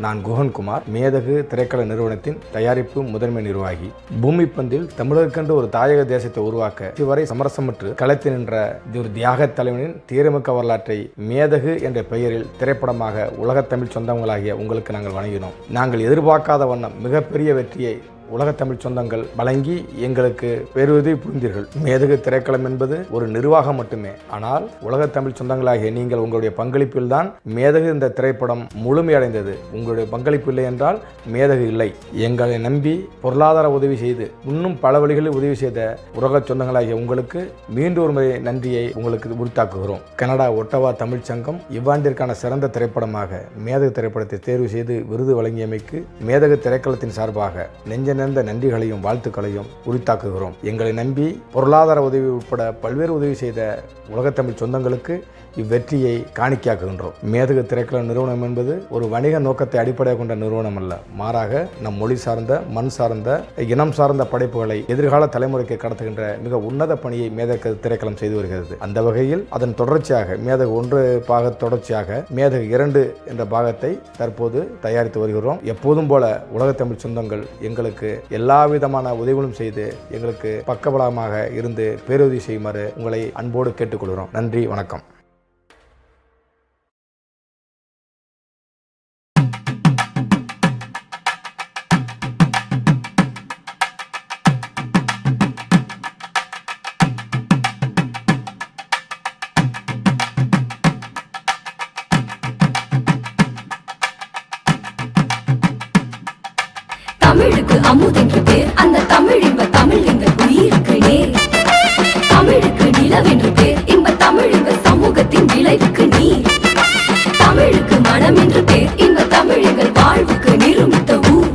நான் குஹன்குமார், மேதகு திரைக்கள நிறுவனத்தின் தயாரிப்பு முதன்மை நிர்வாகி. பூமி பந்தில் தமிழருக்கென்று ஒரு தாயக தேசத்தை உருவாக்க இதுவரை சமரசமற்று களத்தில் நின்ற ஒரு தியாக தலைவனின் தீரமிக்க வரலாற்றை மேதகு என்ற பெயரில் திரைப்படமாக உலகத் தமிழ் சொந்தங்களாகிய உங்களுக்கு நாங்கள் வழங்கினோம். நாங்கள் எதிர்பார்க்காத வண்ணம் மிகப்பெரிய வெற்றியை உலகத்தமிழ் சொந்தங்கள் வழங்கி எங்களுக்கு பெருவதை புரிந்தீர்கள். மேதகு திரைக்களம் என்பது ஒரு நிர்வாகம் மட்டுமே. ஆனால் உலகத்தமிழ் சொந்தங்களாகிய நீங்கள் உங்களுடைய பங்களிப்பில் தான் மேதகு இந்த திரைப்படம் முழுமையடைந்தது. உங்களுடைய பங்களிப்பு இல்லை என்றால் மேதகு இல்லை. எங்களை நம்பி பொருளாதார உதவி செய்து இன்னும் பல வழிகளில் உதவி செய்த உலக சொந்தங்களாகிய உங்களுக்கு மீண்டும் ஒரு முறை நன்றியை உங்களுக்கு உரித்தாக்குகிறோம். கனடா ஒட்டவா தமிழ்ச்சங்கம் இவ்வாண்டிற்கான சிறந்த திரைப்படமாக மேதகு திரைப்படத்தை தேர்வு செய்து விருது வழங்கியமைக்கு மேதகு திரைக்களத்தின் சார்பாக நெஞ்ச நிறைந்த நன்றிகளையும் வாழ்த்துக்களையும் உரித்தாக்குகிறோம். எங்களை நம்பி பொருளாதார உதவி உட்பட பல்வேறு உதவி செய்த உலகத்தமிழ் சொந்தங்களுக்கு இவ்வெற்றியை காணிக்கையாக்குகின்றோம். மேதகு திரைக்கள நிறுவனம் என்பது ஒரு வணிக நோக்கத்தை அடிப்படையாக கொண்ட நிறுவனம் அல்ல. மாறாக நம் மொழி சார்ந்த, மண் சார்ந்த, இனம் சார்ந்த படைப்புகளை எதிர்கால தலைமுறைக்கு கடத்துகின்ற மிக உன்னத பணியை மேதகு திரைக்களம் செய்து வருகிறது. அந்த வகையில் அதன் தொடர்ச்சியாக மேதகு 1 பாக தொடர்ச்சியாக மேதகு 2 என்ற பாகத்தை தற்போது தயாரித்து வருகிறோம். எப்போதும் போல உலகத்தமிழ் சொந்தங்கள் எங்களுக்கு எல்லா விதமான உதவிகளும் செய்து எங்களுக்கு பக்கபலமாக இருந்து பேருதவி செய்யுமாறு உங்களை அன்போடு கேட்டுக்கொள்கிறோம். நன்றி, வணக்கம். தமிழுக்கு அமுதென்று பேர், அந்த தமிழ் இன்ப தமிழ் எங்கள் உயிருக்கு நேர். தமிழுக்கு நிலவென்று பேர், இன்ப தமிழ் எங்கள் சமூகத்தின் விளைவுக்கு நீர். தமிழுக்கு மனம் என்று பேர், இன்ப தமிழ் எங்கள் வாழ்வுக்கு நிருமித்த ஊர்.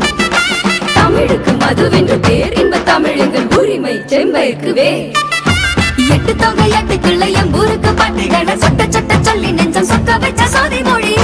தமிழுக்கு மதுவென்று பேர், இன்ப தமிழ் எங்கள் உரிமை செம்பயிற்கு வேர். 8 தொகை 8 கிள்ளை எம்பூருக்கு பாட்டுகளை சொட்ட சொட்ட சொல்லி நெஞ்சம் சொக்க வச்ச சோதி மொழி.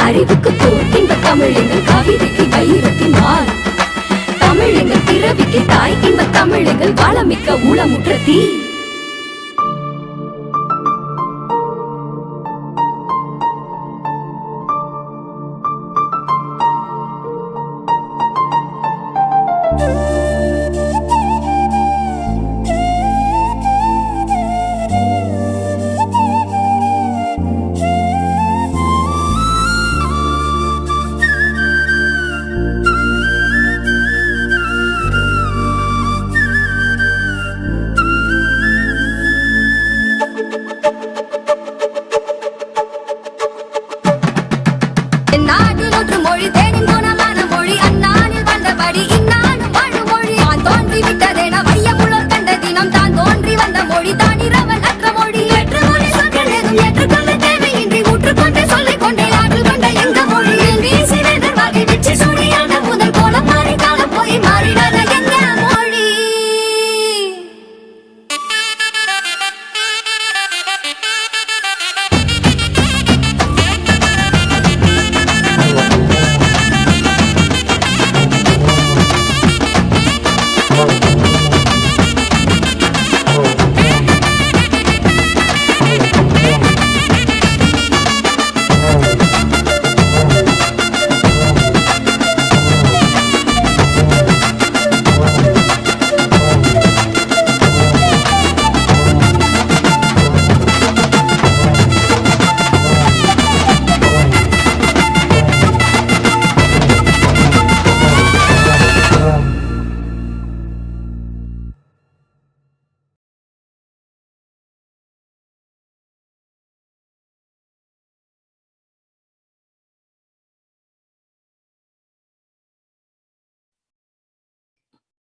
அறிவுக்கு தோல் இன்ப தமிழ் எங்கள் கவிதைக்கு வைரத்தின் வாள். தமிழ் எங்கள் பிறவிக்கு தாய், இன்ப தமிழ் எங்கள் வளமிக்க உளமுற்ற தீ. தென்னாட்டில் ஒற்று மொழி தேனின் குணமான மொழி அந்நாளில் வந்தபடி இந்நாளும் வாழும் மொழி தான் தோன்றி விட்டதென வையமுழல் கண்ட தினம் தான் தோன்றி வந்த மொழி தான் இரவல் அற்ற மொழி ஏற்று மொழி சொற்கள் எதுவும் ஏற்றுக்கொள்ள தேவையின்றி ஊற்றுக்கொண்டே சொல்லிக் கொண்டே ஆற்றல் கொண்ட எங்க மொழி வீசி வேதர் வகை வெற்றி சூழியான முதல் கோலம் மாறி காலம் போய் மாறிடாத எங்க மொழி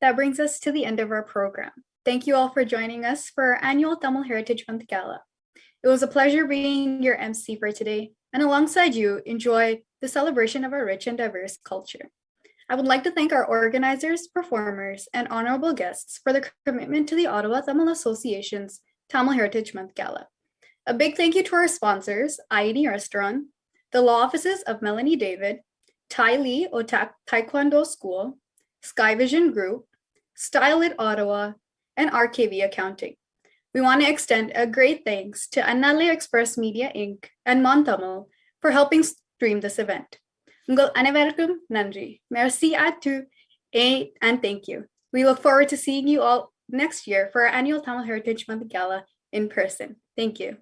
That brings us to the end of our program. Thank you all for joining us for our annual Tamil Heritage Month Gala. It was a pleasure being your MC for today, and alongside you, enjoy the celebration of our rich and diverse culture. I would like to thank our organizers, performers, and honorable guests for their commitment to the Ottawa Tamil Association's Tamil Heritage Month Gala. A big thank you to our sponsors, IED Restaurant, the law offices of Melanie David, Tai Lee Taekwondo School, Sky Vision Group, Style It Ottawa, and RKV Accounting. We want to extend a great thanks to Annale Express Media Inc. and Montamil for helping stream this event. Ungal anevarkum nandri. Merci à tous and thank you. We look forward to seeing you all next year for our annual Tamil Heritage Month Gala in person. Thank you.